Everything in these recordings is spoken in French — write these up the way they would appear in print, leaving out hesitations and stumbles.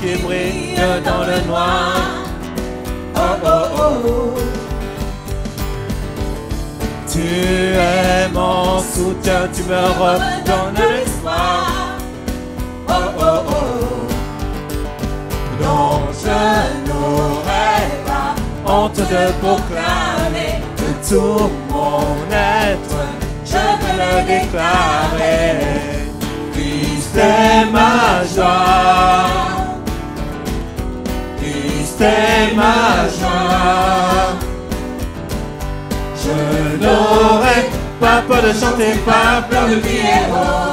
qui brille dans le noir. Oh oh oh. Tu es mon soutien, tu me redonnes l'espoir. Oh oh oh. Non, je n'aurai pas honte de proclamer de tout mon être. Je veux le déclarer. Christ est ma joie. Christ est ma joie. Je n'aurai pas peur de chanter, pas peur de crier haut.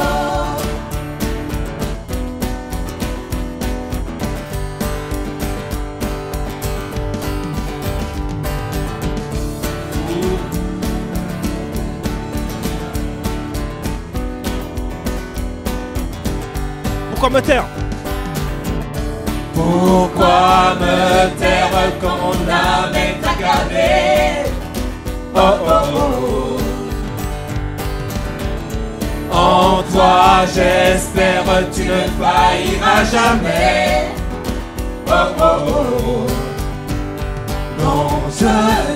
Pourquoi me taire? Pourquoi me taire quand mon âme est accablée? Oh oh oh. En toi j'espère, tu ne failliras jamais. Oh oh oh. Non, je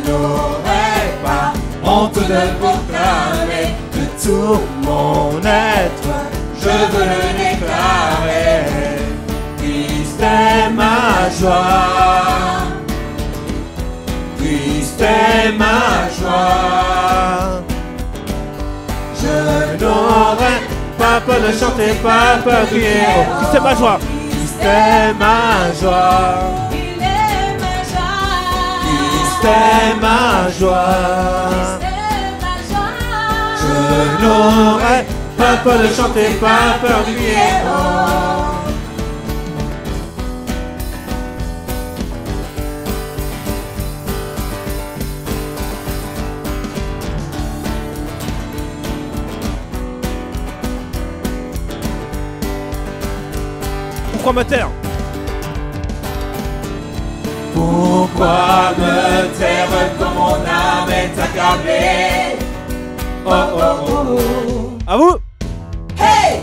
n'aurai pas honte de proclamer de tout mon être. Je veux le déclarer. Christ est ma joie. Christ est ma joie. Je n'aurai pas peur de chanter, pas peur de crier. Oh, Christ est ma joie. Christ est ma joie. Christ est ma joie. Je n'aurai pas peur de chanter, pas peur de crier. Oh. Pourquoi me taire? Pourquoi me taire quand mon âme est accablée? Oh oh oh. À vous. Hey!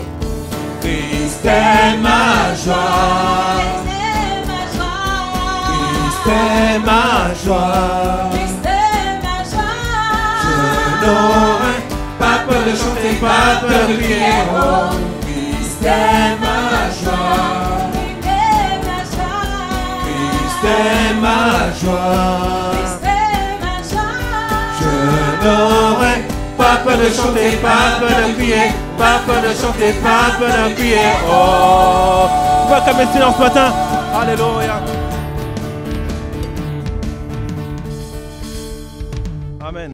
Christ est ma joie. Christ est ma joie. Je n'aurai pas peur de chanter, pas peur de crier. Oh, Christ est ma joie. Christ est ma joie. Je n'aurai pas peur de chanter, pas peur de crier, pas peur de chanter, pas peur de crier. Oh, tu vois comme est silence ce matin. Alléluia. Amen.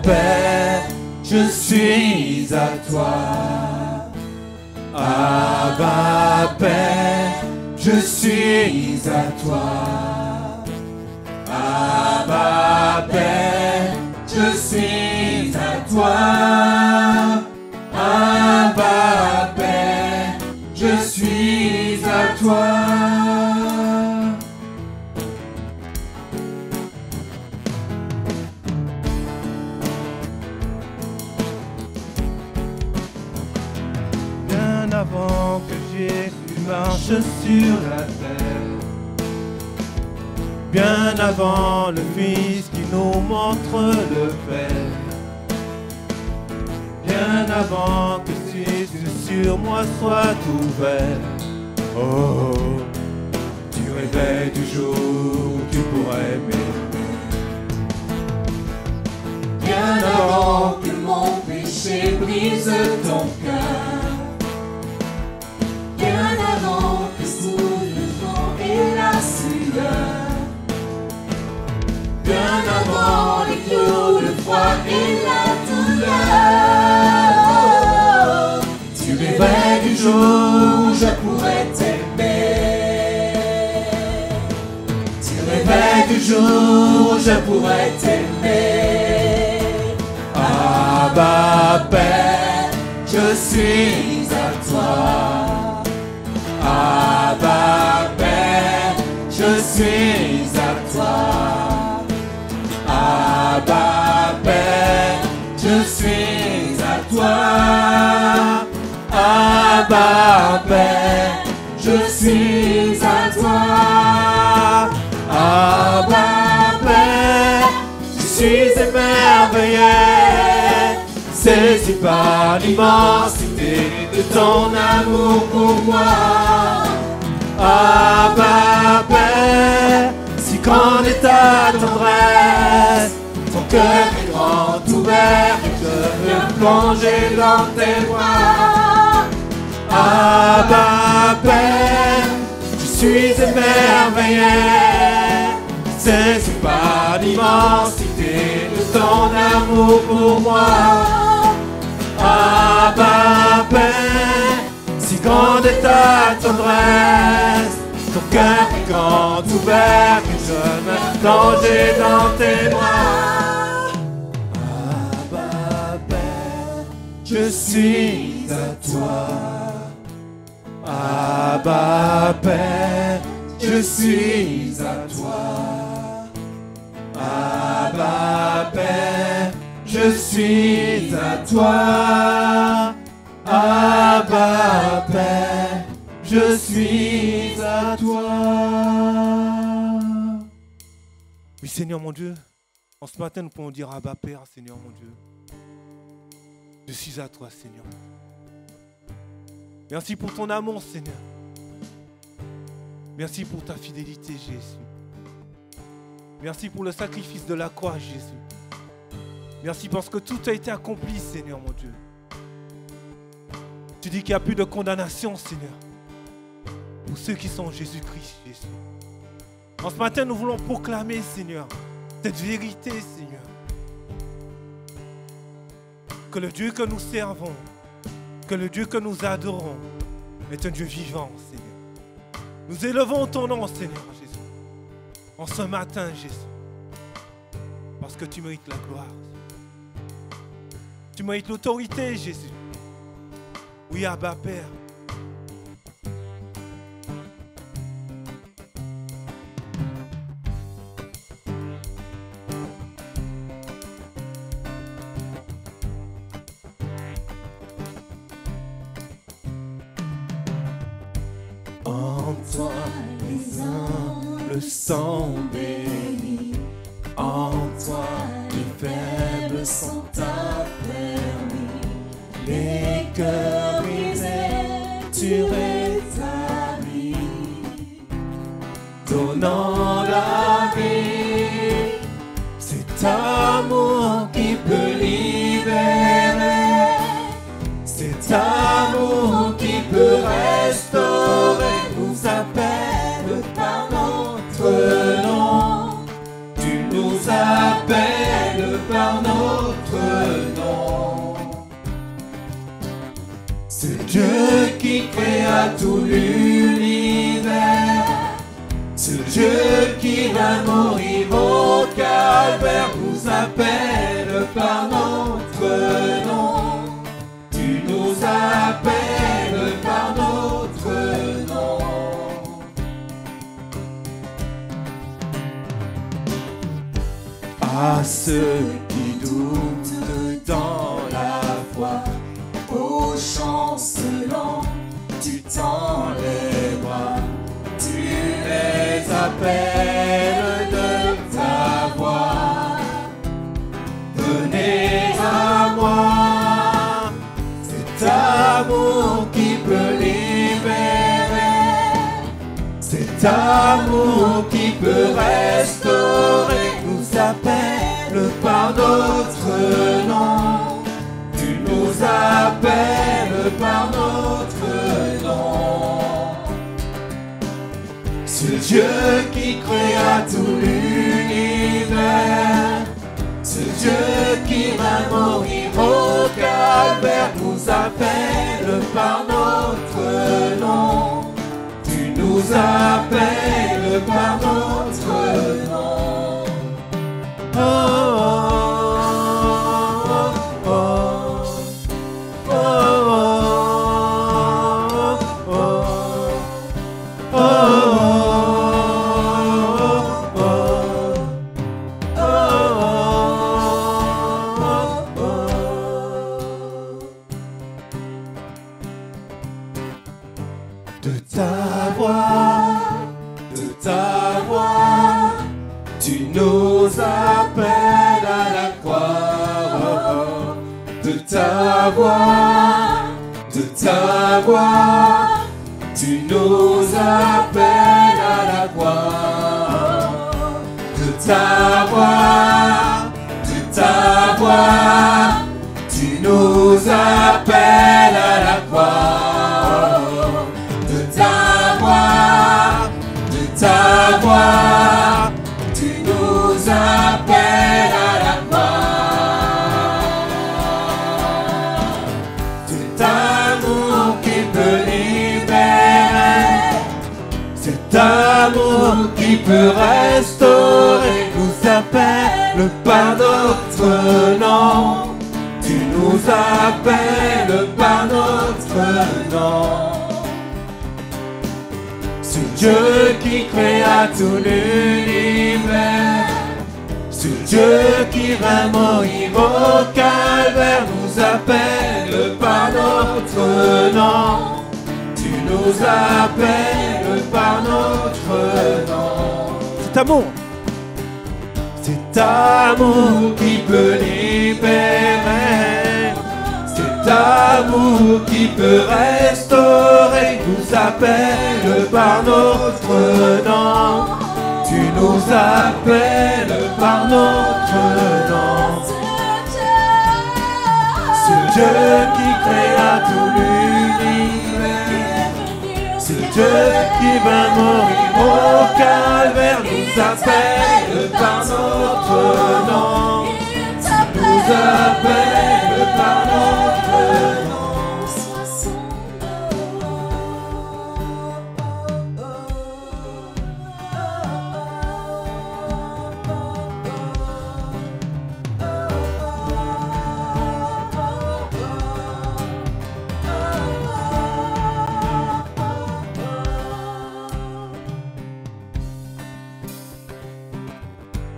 Père, je suis à toi. Abba Père, je suis à toi. Abba Père, je suis à toi. Abba Père, je suis à toi. Avant que Jésus marche sur la terre, bien avant le Fils qui nous montre le Père. Bien avant que tes yeux sur moi soient ouverts. Oh, tu rêvais du jour où tu pourrais m'aimer. Bien avant que mon péché brise ton cœur. Bien avant que sous le vent et la sueur. Bien avant les clous, le froid et la douleur. Tu rêvais du jour où je pourrais t'aimer. Tu rêvais du jour où je pourrais t'aimer. Abba Père, Je suis à toi. Abba Père, Je suis à toi. Abba Père, Je suis à toi. Abba Père, Je suis à toi. Abba Père, je suis émerveillé, saisi par l'immensité de ton amour pour moi. Abba Père, si grande est ta tendresse, ton cœur est grand ouvert et je veux plonger dans tes bras. Abba Père, je suis émerveillé, saisi par l'immensité de ton amour pour moi. Abba Père, si grande est ta tendresse, ton cœur est grand ouvert et je veux plonger dans tes bras. Abba Père, je suis à toi. Abba Père, je suis à toi. Abba Père, je suis à toi. Abba Père, je suis à toi. Oui Seigneur mon Dieu, en ce matin nous pouvons dire Abba Père, Seigneur mon Dieu. Je suis à toi Seigneur. Merci pour ton amour, Seigneur. Merci pour ta fidélité, Jésus. Merci pour le sacrifice de la croix, Jésus. Merci parce que tout a été accompli, Seigneur, mon Dieu. Tu dis qu'il n'y a plus de condamnation, Seigneur, pour ceux qui sont en Jésus-Christ, Jésus. En ce matin, nous voulons proclamer, Seigneur, cette vérité, Seigneur. Que le Dieu que nous servons, que le Dieu que nous adorons est un Dieu vivant, Seigneur. Nous élevons ton nom, Seigneur Jésus, en ce matin, Jésus, parce que tu mérites la gloire. Tu mérites l'autorité, Jésus. Oui, Abba Père. En toi, les humbles sont bénis. En toi, les faibles sont affermis. Les cœurs brisés, tu rétablis. Donnant la vie, cet amour qui peut libérer. Cet amour qui peut restaurer. Nous appelle par notre nom. Tu nous appelles par notre nom. Ce Dieu qui créa tout l'univers, ce Dieu qui va mourir au calvaire, nous appelle par notre nom. Tu nous appelles par notre nom. À ceux qui doutent dans la foi, Ô chancelant, tu tends les bras, tu les appelles Cet amour qui peut restaurer nous appelle par notre nom. Tu nous appelles par notre nom. Ce Dieu qui créa tout l'univers, ce Dieu qui va mourir au calvaire nous appelle par notre nom. Tu nous appelles par notre nom. Oh, oh, oh, oh, oh, oh, de ta voix, tu nous appelles à la croix. De ta voix, tu nous appelles à la croix. De ta voix, tu nous appelles à la croix. De ta voix, tu nous appelles à la croix. Cet amour qui peut libérer, cet amour qui peut restaurer nous appelle par notre nom. Tu nous appelles par notre nom. Ce Dieu qui créa tout l'univers, ce Dieu qui va mourir au calvaire nous appelle par notre nom. Tu nous appelles par notre nom. Cet amour qui peut libérer, cet amour qui peut restaurer nous appelle par notre nom. Tu nous appelles par notre nom. Ce Dieu qui créa tout l'univers, ce Dieu qui va mourir au calvaire nous appelle par notre nom. Tu nous appelles par notre nom.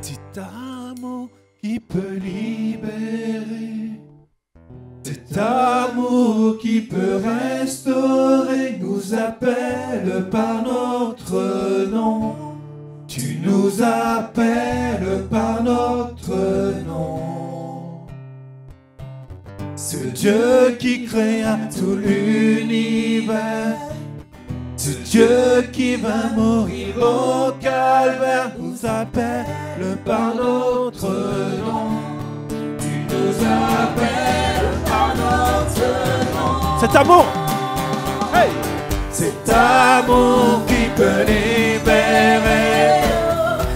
Cet amour qui peut libérer, cet amour qui peut restaurer nous appelle par notre nom. Tu nous appelles par notre nom. Ce Dieu qui créa tout l'univers, ce Dieu qui va mourir au calvaire nous appelle par notre nom. Tu nous appelles par notre nom. Cet amour, hey! Cet amour qui peut libérer,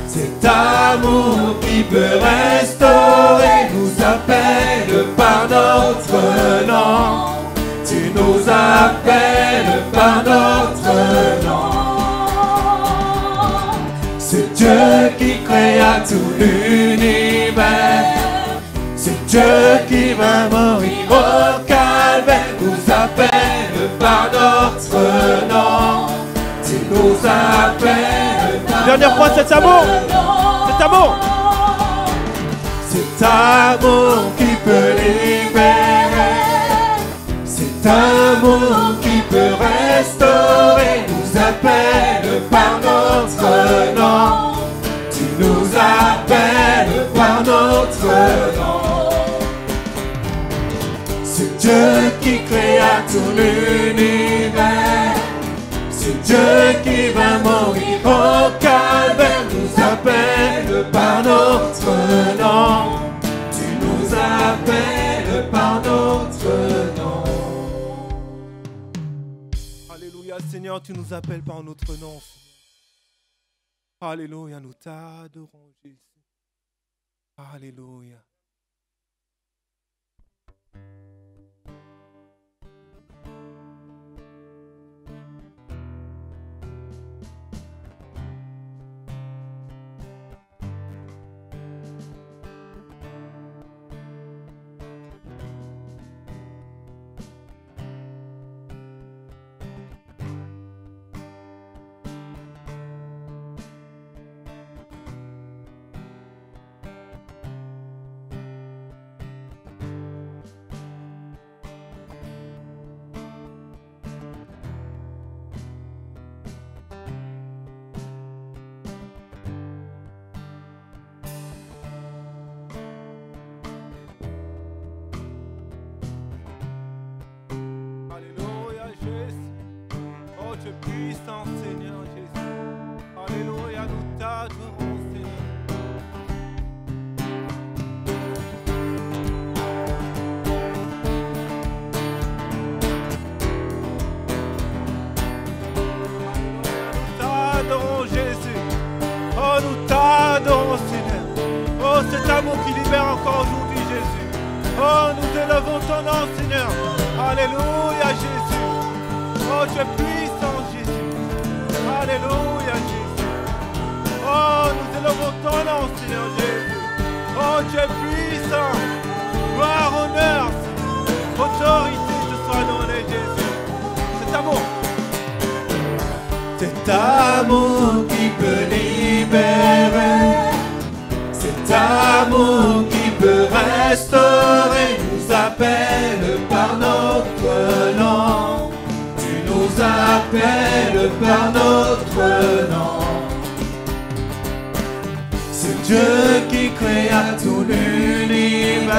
cet amour qui peut restaurer nous appelle par notre nom. Tu nous appelles par notre nom. Ce Dieu qui créa tout l'univers, ce Dieu qui va mourir au calvaire nous appelle par notre nom. Tu nous appelles par Dernière fois, cet amour, cet amour, cet amour qui peut libérer, cet amour qui peut restaurer nous appelle par notre nom. Tu nous appelles par notre nom. Ce Dieu qui créa tout l'univers, ce Dieu qui va mourir au calvaire nous appelle par notre nom. Tu nous appelles par notre nom. Alléluia, Seigneur, tu nous appelles par notre nom. Alléluia, nous t'adorons, Jésus. Alléluia. Tu es puissant, Seigneur Jésus. Alléluia, nous t'adorons, Seigneur. Nous t'adorons, Jésus. Oh, nous t'adorons, Seigneur. Oh, cet amour qui libère encore aujourd'hui, Jésus. Oh, nous élevons ton nom, Seigneur. Alléluia, Jésus. Oh, tu es puissant, Jésus. Alléluia, Jésus. Oh, nous élevons ton nom, Seigneur Jésus. Oh, tu es puissant. Gloire, honneur, autorité te soit donnée, Jésus. Cet amour. Cet amour qui peut libérer. Cet amour qui peut restaurer. Nous appelle par notre nom. Nous appelle par notre nom. C'est Dieu qui créa tout l'univers.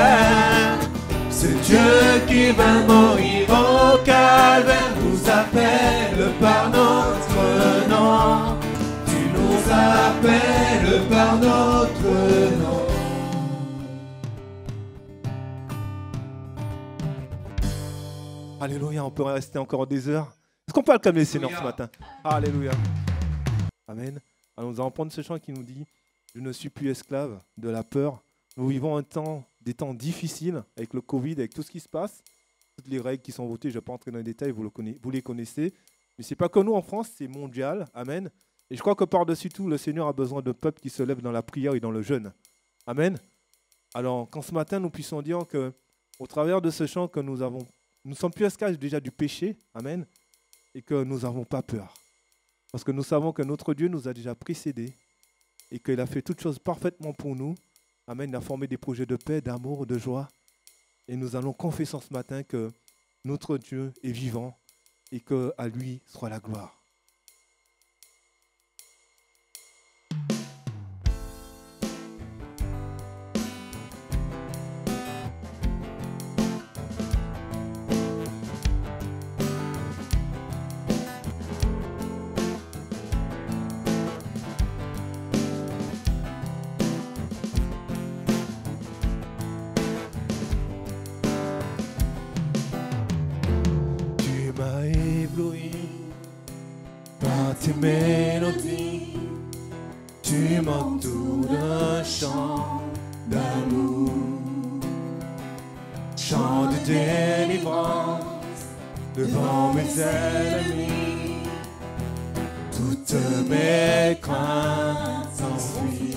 C'est Dieu qui va mourir au calvaire. Nous appelle par notre nom. Tu nous appelles par notre nom. Alléluia, on peut rester encore des heures. Est-ce qu'on peut acclamer le Seigneur ce matin? Alléluia. Amen. Alors nous allons prendre ce chant qui nous dit « Je ne suis plus esclave de la peur ». Nous vivons des temps difficiles avec le Covid, avec tout ce qui se passe. Toutes les règles qui sont votées, je ne vais pas entrer dans les détails, vous les connaissez. Mais ce n'est pas que nous en France, c'est mondial. Amen. Et je crois que par-dessus tout, le Seigneur a besoin de peuples qui se lèvent dans la prière et dans le jeûne. Amen. Alors, quand ce matin, nous puissions dire qu'au travers de ce chant que nous sommes plus esclaves déjà du péché. Amen. Et que nous n'avons pas peur. Parce que nous savons que notre Dieu nous a déjà précédés et qu'il a fait toutes choses parfaitement pour nous. Amen. Il a formé des projets de paix, d'amour, de joie. Et nous allons confesser ce matin que notre Dieu est vivant et qu'à lui soit la gloire. Tes mélodies, tu m'entoures d'un chant d'amour, chant de délivrance devant mes ennemis. Toutes mes craintes s'enfuient.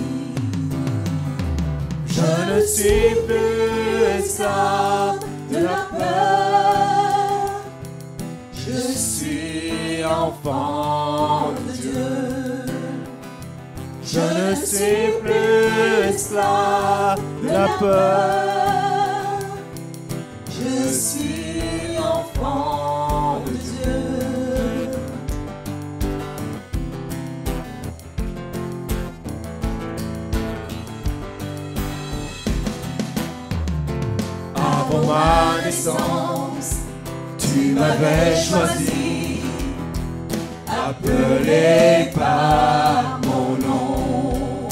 Je ne suis plus esclave de la peur. Je suis enfant de Dieu. Je ne suis plus esclave de la peur. Je suis enfant de Dieu. Avant ma naissance, tu m'avais choisi. appelé par mon nom.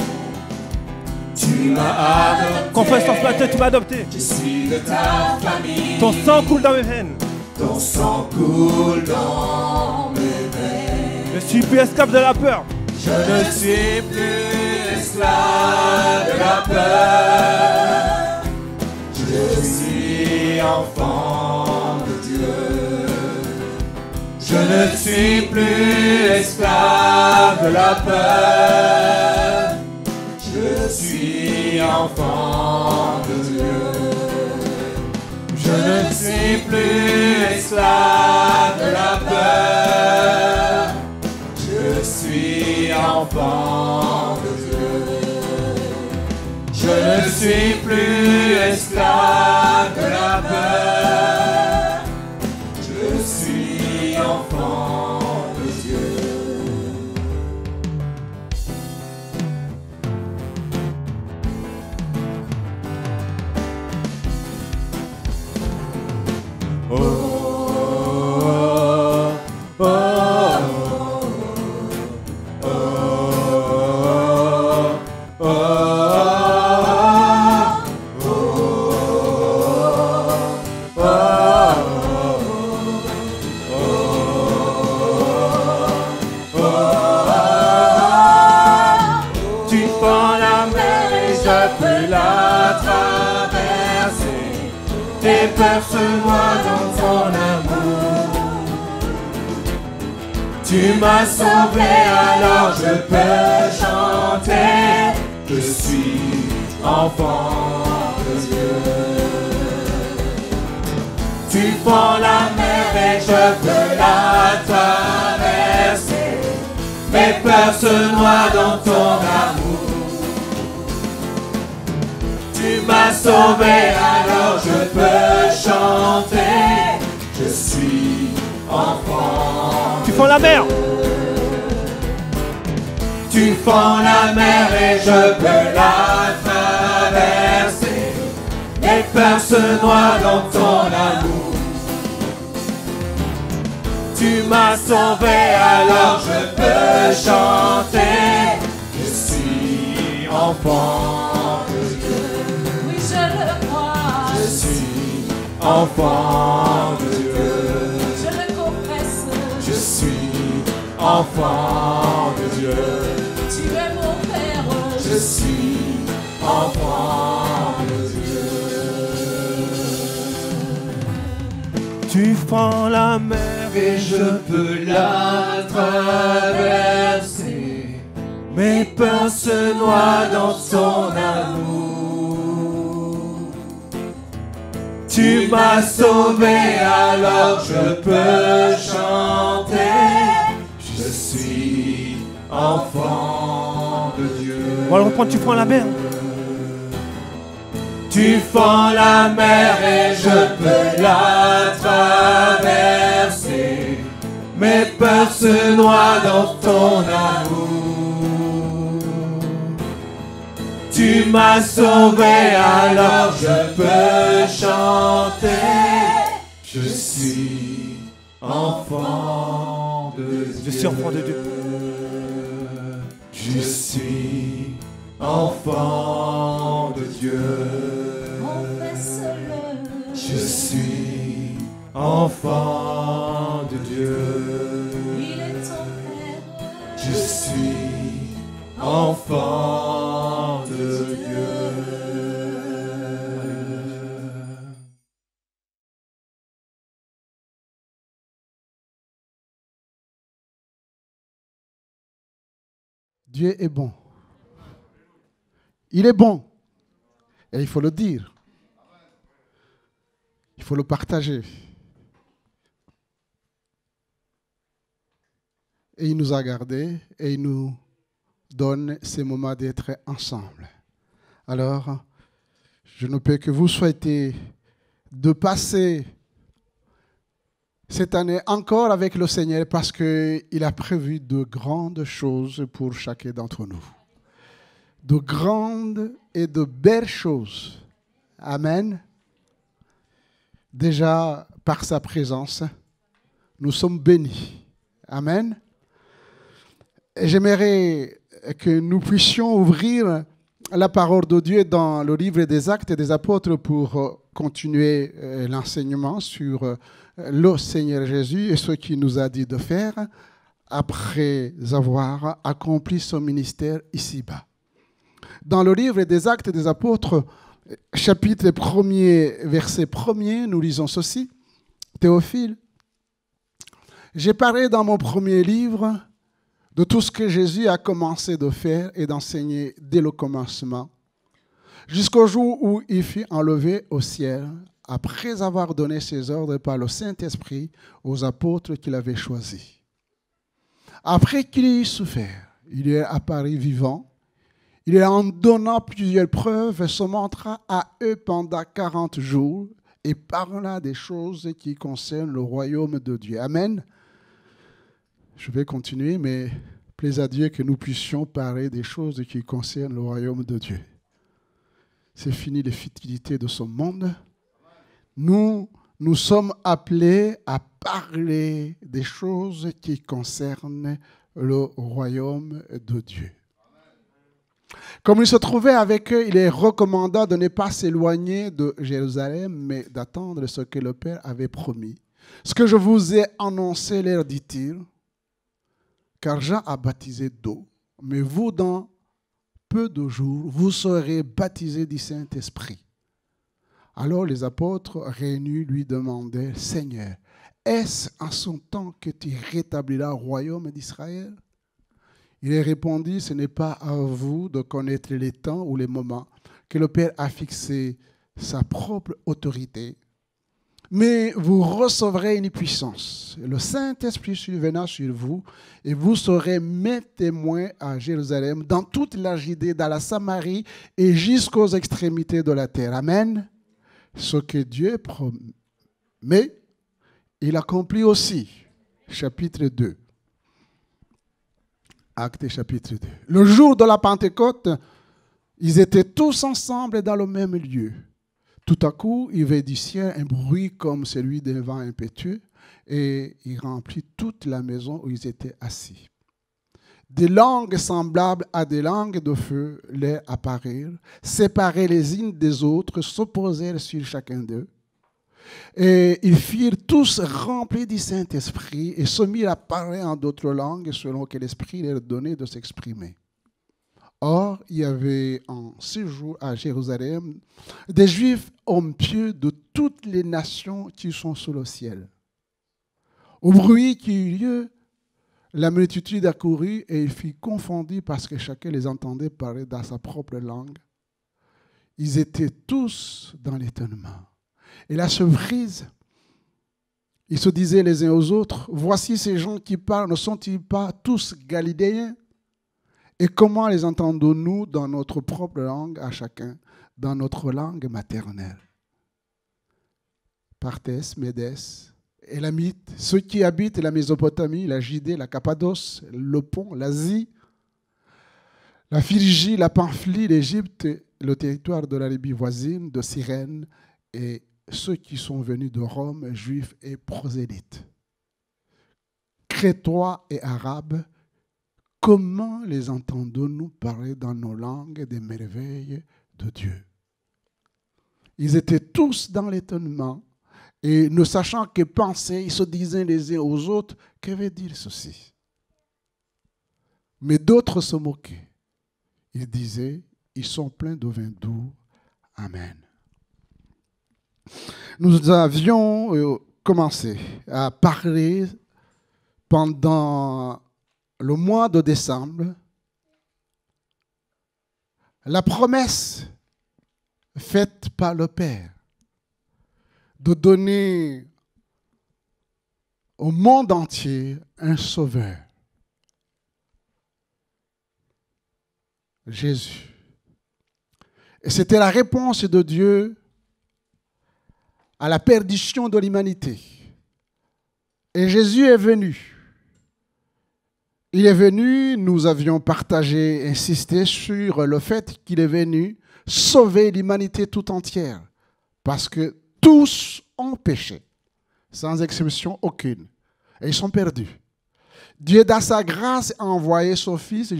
Tu m'as adopté. Confesse ce matin, tu m'as adopté. Je suis de ta famille. Ton sang coule dans mes veines. Ton sang coule dans mes veines. Je suis plus esclave de la peur. Je ne suis plus esclave de la peur. Je suis enfant de Dieu. Je ne suis plus esclave de la peur. Je suis enfant de Dieu. Je ne suis plus esclave de la peur. Je suis enfant de Dieu. Je ne suis plus esclave de la peur. Je suis enfant de Dieu. Berce-moi dans ton amour. Tu m'as sauvé, alors je peux chanter. Je suis enfant de Dieu. Tu fends la mer et je peux la traverser. Mes peurs se noient dans ton amour. Tu m'as sauvé, alors je peux chanter. Je suis enfant. Tu fends la mer. Tu fends la mer et je peux la traverser. Mes peurs se noient dans ton amour. Tu m'as sauvé, alors je peux chanter. Je suis enfant de Dieu. Je le crois. Je suis enfant de Dieu. Je le confesse. Je suis enfant de Dieu. Tu es mon Père. Je suis enfant de Dieu. Tu fends la mer Et je peux la traverser. Mes peurs se noient dans ton amour. Tu m'as sauvé, alors je peux chanter. Je suis enfant de Dieu. On va le reprendre, tu fends la mer. Tu fends la mer et je peux la traverser. Mes peurs se noient dans ton amour. Tu m'as sauvé, alors je peux chanter. Je suis enfant de Dieu. Je suis enfant de Dieu. Je suis enfant de Dieu. Confesse-le. Je suis enfant de Dieu. Il est ton Père. Je suis enfant de Dieu. Dieu est bon. Il est bon. Et il faut le dire. Il faut le partager. Et il nous a gardés et il nous donne ces moments d'être ensemble. Alors, je ne peux que vous souhaiter de passer cette année encore avec le Seigneur parce qu'il a prévu de grandes choses pour chacun d'entre nous. De grandes et de belles choses. Amen. Déjà, par sa présence, nous sommes bénis. Amen. J'aimerais que nous puissions ouvrir la parole de Dieu dans le livre des Actes des Apôtres pour continuer l'enseignement sur le Seigneur Jésus et ce qu'il nous a dit de faire après avoir accompli son ministère ici-bas. Dans le livre des Actes des Apôtres, chapitre 1er, verset 1er, nous lisons ceci. Théophile, j'ai parlé dans mon premier livre de tout ce que Jésus a commencé de faire et d'enseigner dès le commencement, jusqu'au jour où il fut enlevé au ciel, après avoir donné ses ordres par le Saint-Esprit aux apôtres qu'il avait choisis. Après qu'il ait souffert, il est apparu vivant. Il, en donnant plusieurs preuves, se montra à eux pendant 40 jours et parla des choses qui concernent le royaume de Dieu. Amen. Je vais continuer, mais plaise à Dieu que nous puissions parler des choses qui concernent le royaume de Dieu. C'est fini les futilités de ce monde. Nous sommes appelés à parler des choses qui concernent le royaume de Dieu. Comme il se trouvait avec eux, il est recommandé de ne pas s'éloigner de Jérusalem, mais d'attendre ce que le Père avait promis. Ce que je vous ai annoncé, leur dit-il, car Jean a baptisé d'eau, mais vous, dans peu de jours, vous serez baptisés du Saint-Esprit. Alors les apôtres réunis lui demandaient, Seigneur, est-ce en son temps que tu rétabliras le royaume d'Israël? Il leur répondit, ce n'est pas à vous de connaître les temps ou les moments que le Père a fixé sa propre autorité, mais vous recevrez une puissance. Le Saint-Esprit survenant sur vous, et vous serez mes témoins à Jérusalem, dans toute la Judée, dans la Samarie et jusqu'aux extrémités de la terre. Amen. Ce que Dieu promet, il accomplit aussi. Chapitre 2. Actes chapitre 2. Le jour de la Pentecôte, ils étaient tous ensemble dans le même lieu. Tout à coup, il vint du ciel un bruit comme celui d'un vent impétueux et il remplit toute la maison où ils étaient assis. Des langues semblables à des langues de feu leur apparurent, séparées les unes des autres, s'opposèrent sur chacun d'eux. Et ils furent tous remplis du Saint-Esprit et se mirent à parler en d'autres langues selon que l'Esprit leur donnait de s'exprimer. Or, il y avait en séjour à Jérusalem des Juifs hommes pieux de toutes les nations qui sont sous le ciel. Au bruit qui eut lieu, la multitude accourut et il fut confondu parce que chacun les entendait parler dans sa propre langue. Ils étaient tous dans l'étonnement. Et la surprise, ils se disaient les uns aux autres, voici ces gens qui parlent, ne sont-ils pas tous galiléens? Et comment les entendons-nous dans notre propre langue à chacun, dans notre langue maternelle? Parthes, Médès, Élamites, ceux qui habitent la Mésopotamie, la Judée, la Cappadoce, le Pont, l'Asie, la Phrygie, la Pamphylie, l'Égypte, le territoire de la Libye voisine, de Cyrène, et ceux qui sont venus de Rome, juifs et prosélytes. Crétois et arabes, comment les entendons-nous parler dans nos langues des merveilles de Dieu? Ils étaient tous dans l'étonnement et ne sachant que penser, ils se disaient les uns aux autres, que veut dire ceci? Mais d'autres se moquaient. Ils disaient, ils sont pleins de vin doux. Amen. Nous avions commencé à parler pendant le mois de décembre, la promesse faite par le Père de donner au monde entier un sauveur, Jésus. Et c'était la réponse de Dieu à la perdition de l'humanité. Et Jésus est venu. Il est venu, nous avions partagé, insisté sur le fait qu'il est venu sauver l'humanité tout entière. Parce que tous ont péché, sans exception aucune. Et ils sont perdus. Dieu, dans sa grâce, a envoyé son Fils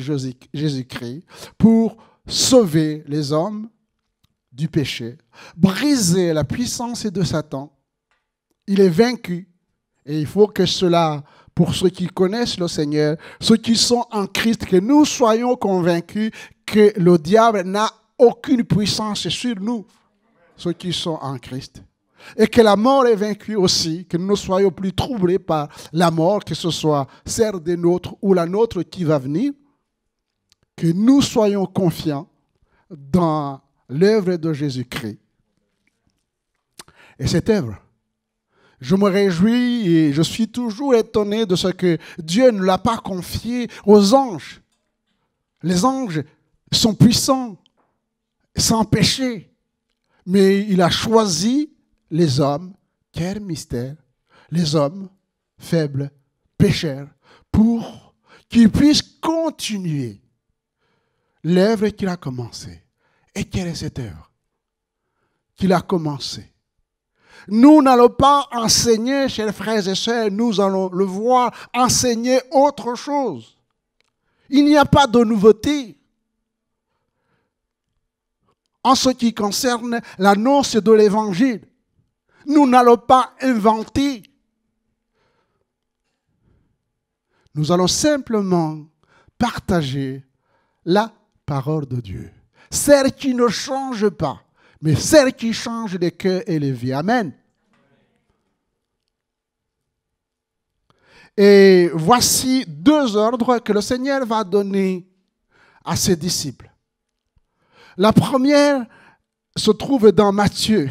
Jésus-Christ pour sauver les hommes du péché, briser la puissance de Satan. Il est vaincu. Et il faut que cela, pour ceux qui connaissent le Seigneur, ceux qui sont en Christ, que nous soyons convaincus que le diable n'a aucune puissance sur nous, ceux qui sont en Christ. Et que la mort est vaincue aussi, que nous ne soyons plus troublés par la mort, que ce soit celle des nôtres ou la nôtre qui va venir, que nous soyons confiants dans l'œuvre de Jésus-Christ. Et cette œuvre, je me réjouis et je suis toujours étonné de ce que Dieu ne l'a pas confié aux anges. Les anges sont puissants, sans péché, mais il a choisi les hommes, quel mystère, les hommes faibles, pécheurs, pour qu'ils puissent continuer l'œuvre qu'il a commencée. Et quelle est cette œuvre qu'il a commencée? Nous n'allons pas enseigner, chers frères et sœurs, nous allons le voir, enseigner autre chose. Il n'y a pas de nouveauté en ce qui concerne l'annonce de l'Évangile. Nous n'allons pas inventer. Nous allons simplement partager la parole de Dieu. Celle qui ne change pas, mais celle qui change les cœurs et les vies. Amen. Et voici 2 ordres que le Seigneur va donner à ses disciples. La première se trouve dans Matthieu.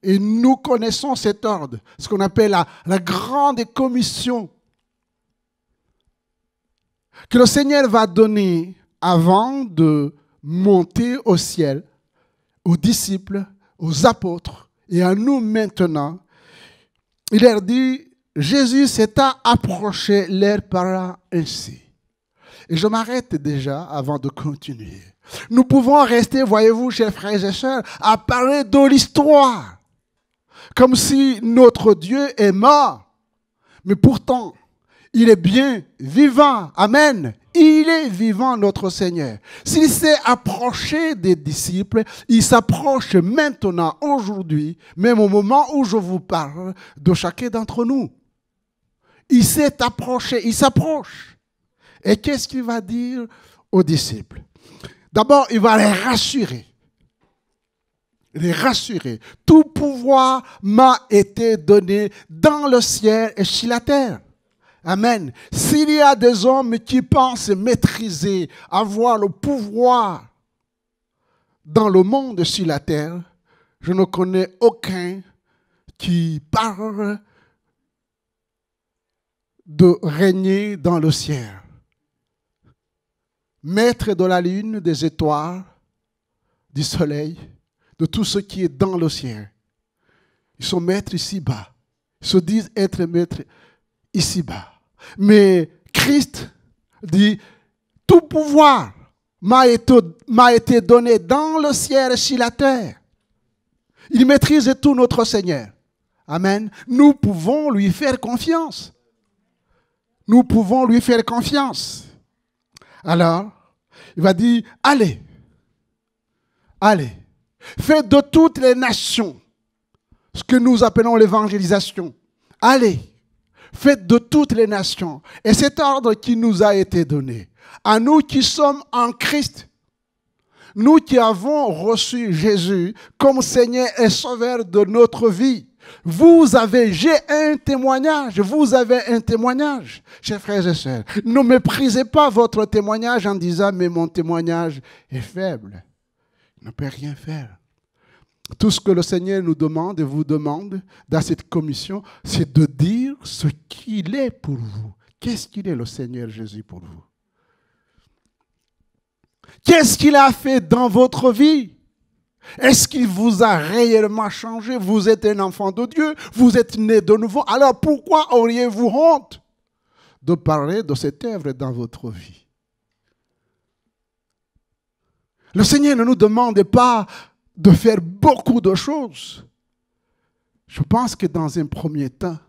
Et nous connaissons cet ordre, ce qu'on appelle la grande commission, que le Seigneur va donner avant de monter au ciel, aux disciples, aux apôtres, et à nous maintenant. Il leur dit, Jésus s'est approché, leur parla ainsi. Et je m'arrête déjà avant de continuer. Nous pouvons rester, voyez-vous, chers frères et sœurs, à parler de l'histoire, comme si notre Dieu est mort. Mais pourtant, il est bien vivant. Amen. Il est vivant, notre Seigneur. S'il s'est approché des disciples, il s'approche maintenant, aujourd'hui, même au moment où je vous parle, de chacun d'entre nous. Il s'est approché, il s'approche. Et qu'est-ce qu'il va dire aux disciples? D'abord, il va les rassurer. Les rassurer. Tout pouvoir m'a été donné dans le ciel et sur la terre. Amen. S'il y a des hommes qui pensent maîtriser, avoir le pouvoir dans le monde sur la terre, je ne connais aucun qui parle de régner dans le ciel. Maître de la lune, des étoiles, du soleil, de tout ce qui est dans le ciel. Ils sont maîtres ici-bas. Ils se disent être maîtres ici-bas. Mais Christ dit, tout pouvoir m'a été donné dans le ciel et sur la terre. Il maîtrise tout, notre Seigneur. Amen. Nous pouvons lui faire confiance. Nous pouvons lui faire confiance. Alors, il va dire, allez, allez, faites de toutes les nations ce que nous appelons l'évangélisation. Allez, faites de toutes les nations. Et cet ordre qui nous a été donné, à nous qui sommes en Christ, nous qui avons reçu Jésus comme Seigneur et Sauveur de notre vie, j'ai un témoignage, vous avez un témoignage, chers frères et sœurs. Ne méprisez pas votre témoignage en disant, mais mon témoignage est faible. Il ne peut rien faire. Tout ce que le Seigneur nous demande et vous demande dans cette commission, c'est de dire ce qu'il est pour vous. Qu'est-ce qu'il est le Seigneur Jésus pour vous? Qu'est-ce qu'il a fait dans votre vie? Est-ce qu'il vous a réellement changé? Vous êtes un enfant de Dieu, vous êtes né de nouveau. Alors pourquoi auriez-vous honte de parler de cette œuvre dans votre vie? Le Seigneur ne nous demande pas de faire beaucoup de choses. Je pense que dans un premier temps,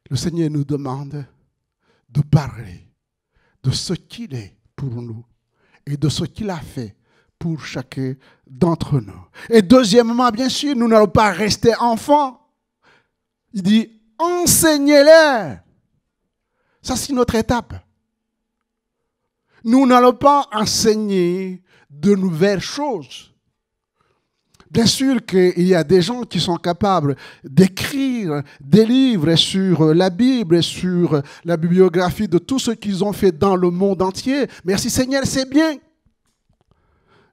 le Seigneur nous demande de parler de ce qu'il est pour nous et de ce qu'il a fait pour chacun d'entre nous. Et deuxièmement, bien sûr, nous n'allons pas rester enfants. Il dit, enseignez-les. Ça, c'est notre étape. Nous n'allons pas enseigner de nouvelles choses. Bien sûr qu'il y a des gens qui sont capables d'écrire des livres sur la Bible, sur la bibliographie de tout ce qu'ils ont fait dans le monde entier. Merci Seigneur, c'est bien.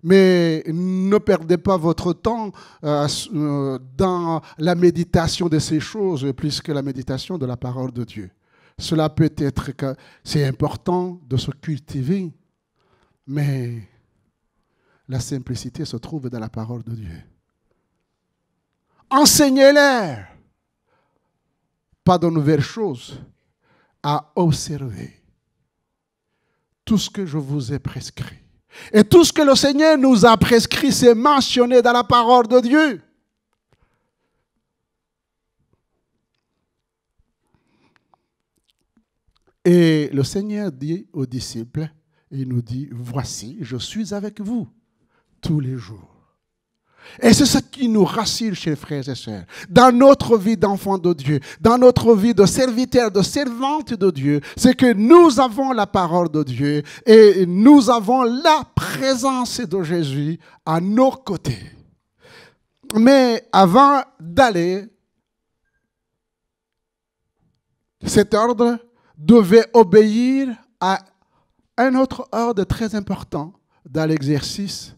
Mais ne perdez pas votre temps dans la méditation de ces choses plus que la méditation de la parole de Dieu. Cela peut être que c'est important de se cultiver, mais la simplicité se trouve dans la parole de Dieu. Enseignez-les, pas de nouvelles choses, à observer tout ce que je vous ai prescrit. Et tout ce que le Seigneur nous a prescrit, c'est mentionné dans la parole de Dieu. Et le Seigneur dit aux disciples, il nous dit, voici, je suis avec vous tous les jours. Et c'est ce qui nous rassure, chers frères et sœurs, dans notre vie d'enfants de Dieu, dans notre vie de serviteurs, de servantes de Dieu, c'est que nous avons la parole de Dieu et nous avons la présence de Jésus à nos côtés. Mais avant d'aller, cet ordre devait obéir à un autre ordre très important dans l'exercice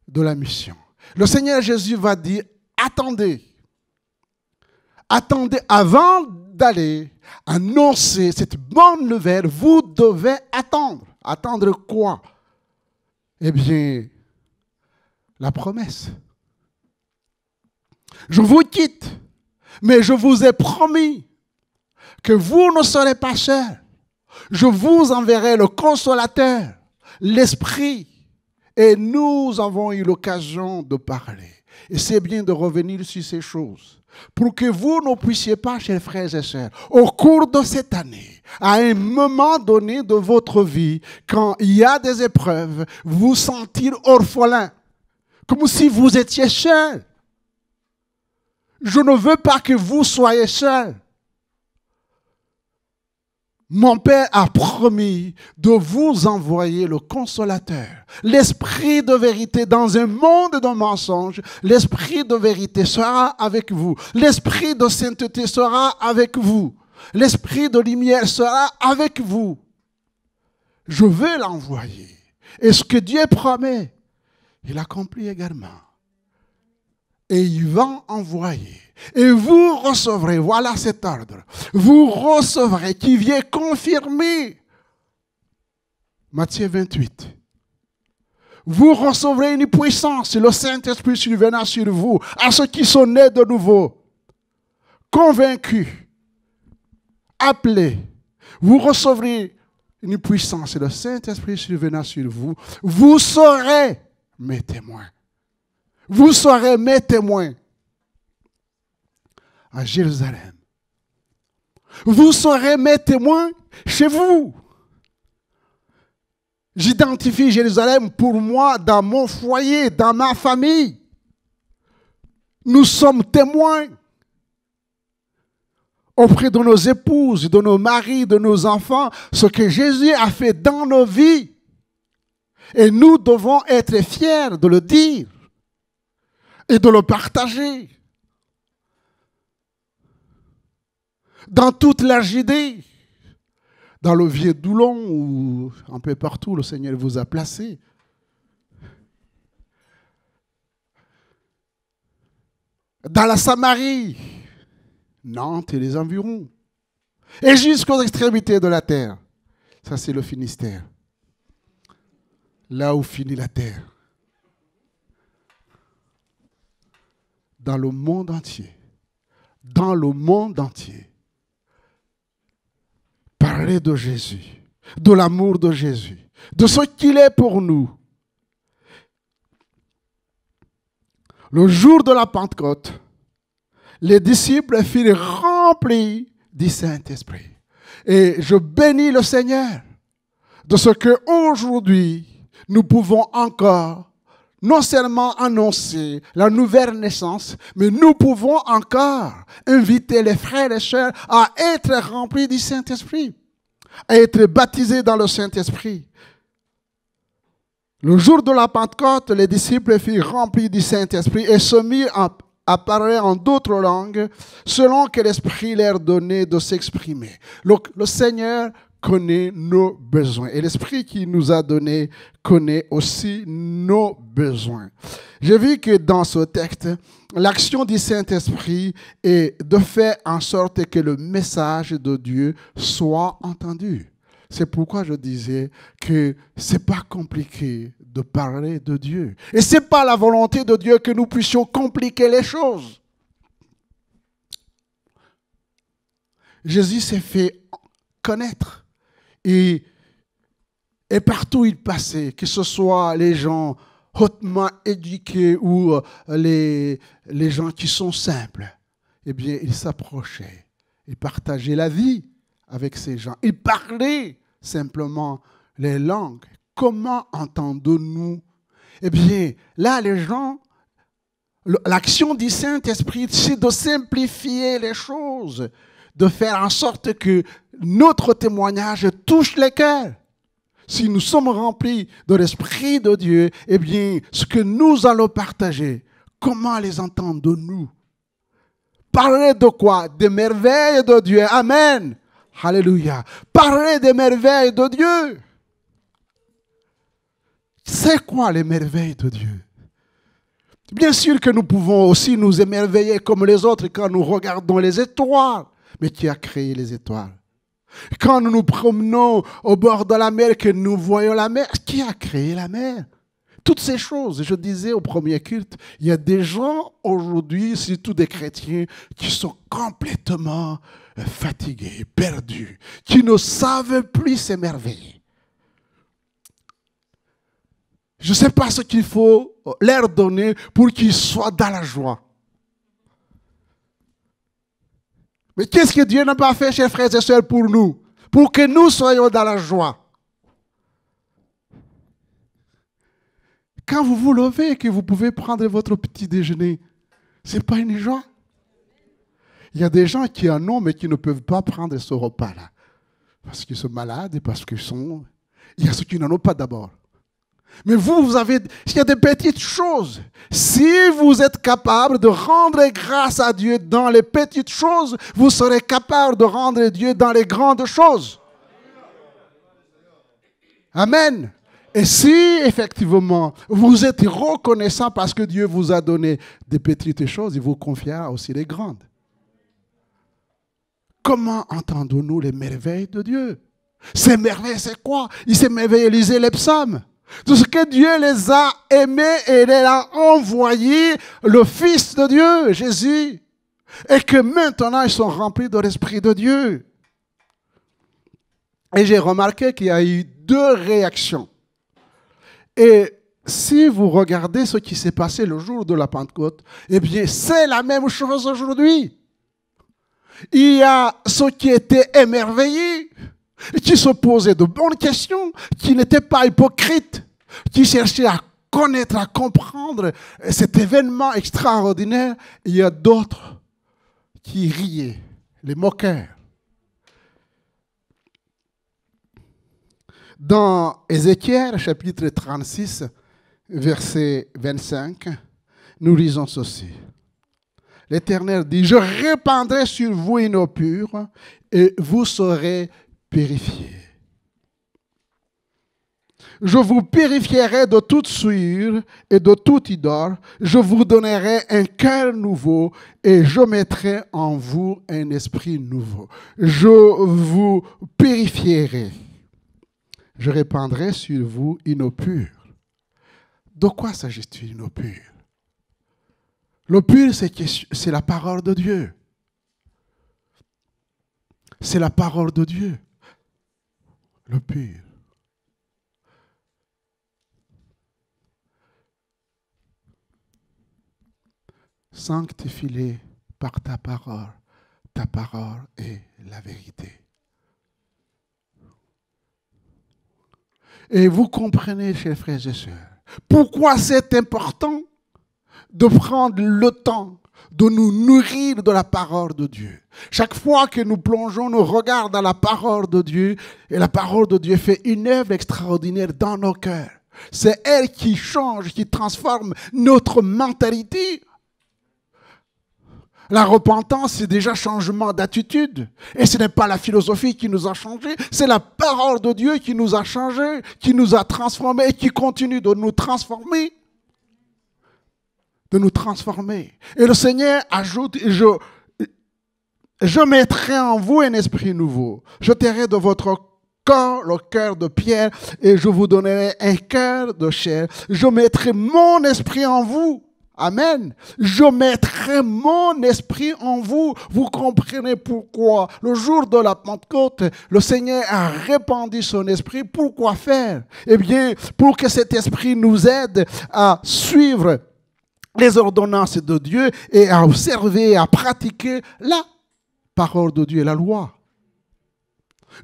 de la mission. Le Seigneur Jésus va dire, attendez. Attendez avant d'aller annoncer cette bonne nouvelle, vous devez attendre. Attendre quoi? Eh bien, la promesse. Je vous quitte, mais je vous ai promis que vous ne serez pas seuls. Je vous enverrai le consolateur, l'Esprit. Et nous avons eu l'occasion de parler. Et c'est bien de revenir sur ces choses. Pour que vous ne puissiez pas, chers frères et sœurs, au cours de cette année, à un moment donné de votre vie, quand il y a des épreuves, vous sentir orphelin. Comme si vous étiez seul. Je ne veux pas que vous soyez seul. Mon Père a promis de vous envoyer le consolateur, l'esprit de vérité dans un monde de mensonges. L'esprit de vérité sera avec vous. L'esprit de sainteté sera avec vous. L'esprit de lumière sera avec vous. Je veux l'envoyer. Et ce que Dieu promet, il accomplit également. Et il va envoyer. Et vous recevrez, voilà cet ordre, vous recevrez qui vient confirmer. Matthieu 28. Vous recevrez une puissance, le Saint-Esprit survenant sur vous, à ceux qui sont nés de nouveau, convaincus, appelés. Vous recevrez une puissance, le Saint-Esprit survenant sur vous. Vous serez mes témoins. Vous serez mes témoins à Jérusalem. Vous serez mes témoins chez vous. J'identifie Jérusalem pour moi dans mon foyer, dans ma famille. Nous sommes témoins auprès de nos épouses, de nos maris, de nos enfants, ce que Jésus a fait dans nos vies. Et nous devons être fiers de le dire et de le partager. Dans toute la Judée, dans le vieux Doulon ou un peu partout, le Seigneur vous a placé. Dans la Samarie, Nantes et les environs. Et jusqu'aux extrémités de la terre. Ça, c'est le Finistère. Là où finit la terre. Dans le monde entier. Dans le monde entier. Parler de Jésus, de l'amour de Jésus, de ce qu'il est pour nous. Le jour de la Pentecôte, les disciples furent remplis du Saint-Esprit. Et je bénis le Seigneur de ce qu'aujourd'hui, nous pouvons encore non seulement annoncer la nouvelle naissance, mais nous pouvons encore inviter les frères et sœurs à être remplis du Saint-Esprit, à être baptisés dans le Saint-Esprit. Le jour de la Pentecôte, les disciples furent remplis du Saint-Esprit et se mirent à parler en d'autres langues, selon que l'Esprit leur donnait de s'exprimer. Le Seigneur connaît nos besoins. Et l'Esprit qui nous a donné connaît aussi nos besoins. J'ai vu que dans ce texte, l'action du Saint-Esprit est de faire en sorte que le message de Dieu soit entendu. C'est pourquoi je disais que ce n'est pas compliqué de parler de Dieu. Et ce n'est pas la volonté de Dieu que nous puissions compliquer les choses. Jésus s'est fait connaître. Et partout où il passait, que ce soit les gens hautement éduqués ou les gens qui sont simples, eh bien, il s'approchait. Il partageait la vie avec ces gens. Il parlait simplement les langues. Comment entendons-nous? Eh bien, là, les gens, l'action du Saint-Esprit, c'est de simplifier les choses, de faire en sorte que notre témoignage touche les cœurs. Si nous sommes remplis de l'Esprit de Dieu, eh bien, ce que nous allons partager, comment les entendons-nous? Parler de quoi? Des merveilles de Dieu. Amen. Alléluia. Parler des merveilles de Dieu. C'est quoi les merveilles de Dieu? Bien sûr que nous pouvons aussi nous émerveiller comme les autres quand nous regardons les étoiles. Mais qui a créé les étoiles? Quand nous nous promenons au bord de la mer, que nous voyons la mer, qui a créé la mer? Toutes ces choses, je disais au premier culte, il y a des gens aujourd'hui, surtout des chrétiens, qui sont complètement fatigués, perdus, qui ne savent plus s'émerveiller. Je ne sais pas ce qu'il faut leur donner pour qu'ils soient dans la joie. Mais qu'est-ce que Dieu n'a pas fait, chers frères et sœurs, pour nous? Pour que nous soyons dans la joie. Quand vous vous levez et que vous pouvez prendre votre petit déjeuner, ce n'est pas une joie? Il y a des gens qui en ont, mais qui ne peuvent pas prendre ce repas-là. Parce qu'ils sont malades et parce qu'ils sont... Il y a ceux qui n'en ont pas d'abord. Mais vous avez... Il y a des petites choses. Si vous êtes capable de rendre grâce à Dieu dans les petites choses, vous serez capable de rendre Dieu dans les grandes choses. Amen. Et si, effectivement, vous êtes reconnaissant parce que Dieu vous a donné des petites choses, il vous confiera aussi les grandes. Comment entendons-nous les merveilles de Dieu? Ces merveilles, c'est quoi? Il s'est merveillé, lisez les psaumes. Tout ce que Dieu les a aimés et il a envoyé le Fils de Dieu, Jésus. Et que maintenant, ils sont remplis de l'Esprit de Dieu. Et j'ai remarqué qu'il y a eu deux réactions. Et si vous regardez ce qui s'est passé le jour de la Pentecôte, eh bien, c'est la même chose aujourd'hui. Il y a ceux qui étaient émerveillés, qui se posaient de bonnes questions, qui n'étaient pas hypocrites, qui cherchaient à connaître, à comprendre cet événement extraordinaire. Il y a d'autres qui riaient, les moqueurs. Dans Ézéchiel, chapitre 36, verset 25, nous lisons ceci. L'Éternel dit, « Je répandrai sur vous une eau pure et vous serez purifiés. Je vous purifierai de toute souillure et de toute idole. Je vous donnerai un cœur nouveau et je mettrai en vous un esprit nouveau. Je vous purifierai. Je répandrai sur vous une eau pure. » De quoi s'agit-il, une eau pure? L'eau pure, c'est la parole de Dieu. C'est la parole de Dieu. L'eau pure. Sanctifie-les par ta parole. Ta parole est la vérité. Et vous comprenez, chers frères et sœurs, pourquoi c'est important de prendre le temps de nous nourrir de la parole de Dieu. Chaque fois que nous plongeons nos regards dans la parole de Dieu, et la parole de Dieu fait une œuvre extraordinaire dans nos cœurs. C'est elle qui change, qui transforme notre mentalité. La repentance, c'est déjà changement d'attitude. Et ce n'est pas la philosophie qui nous a changé, c'est la parole de Dieu qui nous a changé, qui nous a transformés et qui continue de nous transformer. De nous transformer. Et le Seigneur ajoute, je mettrai en vous un esprit nouveau. Je t'airai de votre corps le cœur de pierre et je vous donnerai un cœur de chair. Je mettrai mon esprit en vous. Amen. Je mettrai mon esprit en vous. Vous comprenez pourquoi. Le jour de la Pentecôte, le Seigneur a répandu son esprit. Pourquoi faire? Eh bien, pour que cet esprit nous aide à suivre les ordonnances de Dieu et à observer, à pratiquer la parole de Dieu, la loi.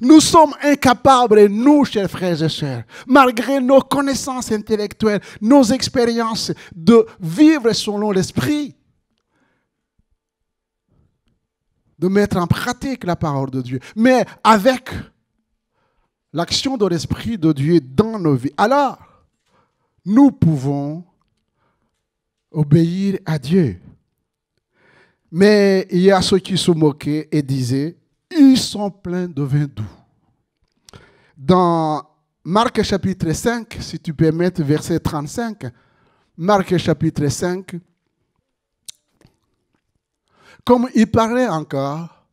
Nous sommes incapables, nous, chers frères et sœurs, malgré nos connaissances intellectuelles, nos expériences, de vivre selon l'esprit, de mettre en pratique la parole de Dieu. Mais avec l'action de l'esprit de Dieu dans nos vies, alors nous pouvons obéir à Dieu. Mais il y a ceux qui se moquaient et disaient, ils sont pleins de vin doux. Dans Marc chapitre 5, si tu peux mettre verset 35, Marc chapitre 5, comme il parlait encore,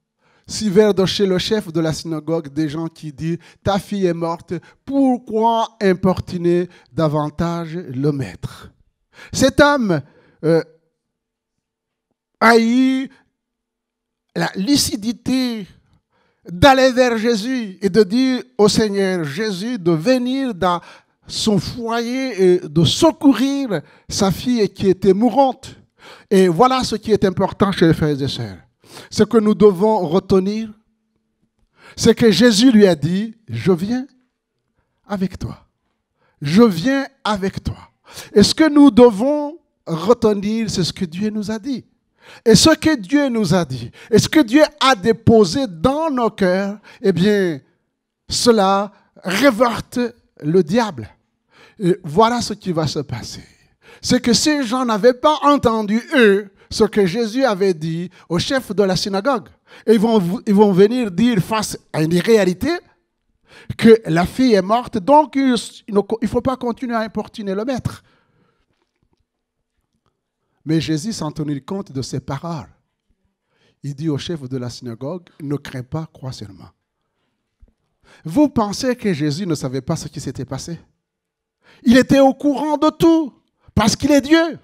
si vers de chez le chef de la synagogue des gens qui disent, ta fille est morte, pourquoi importuner davantage le maître? Cet homme a eu la lucidité d'aller vers Jésus et de dire au Seigneur Jésus de venir dans son foyer et de secourir sa fille qui était mourante. Et voilà ce qui est important chez les frères et sœurs. Ce que nous devons retenir, c'est que Jésus lui a dit, je viens avec toi. Je viens avec toi. Et ce que nous devons retenir, c'est ce que Dieu nous a dit. Et ce que Dieu nous a dit, et ce que Dieu a déposé dans nos cœurs, eh bien, cela révolte le diable. Et voilà ce qui va se passer. C'est que ces gens n'avaient pas entendu, eux, ce que Jésus avait dit au chef de la synagogue. Et ils vont venir dire face à une réalité que la fille est morte, donc il ne faut pas continuer à importuner le maître. Mais Jésus, sans tenir compte de ses paroles, il dit au chef de la synagogue, ne crains pas, crois seulement. Vous pensez que Jésus ne savait pas ce qui s'était passé? Il était au courant de tout, parce qu'il est Dieu.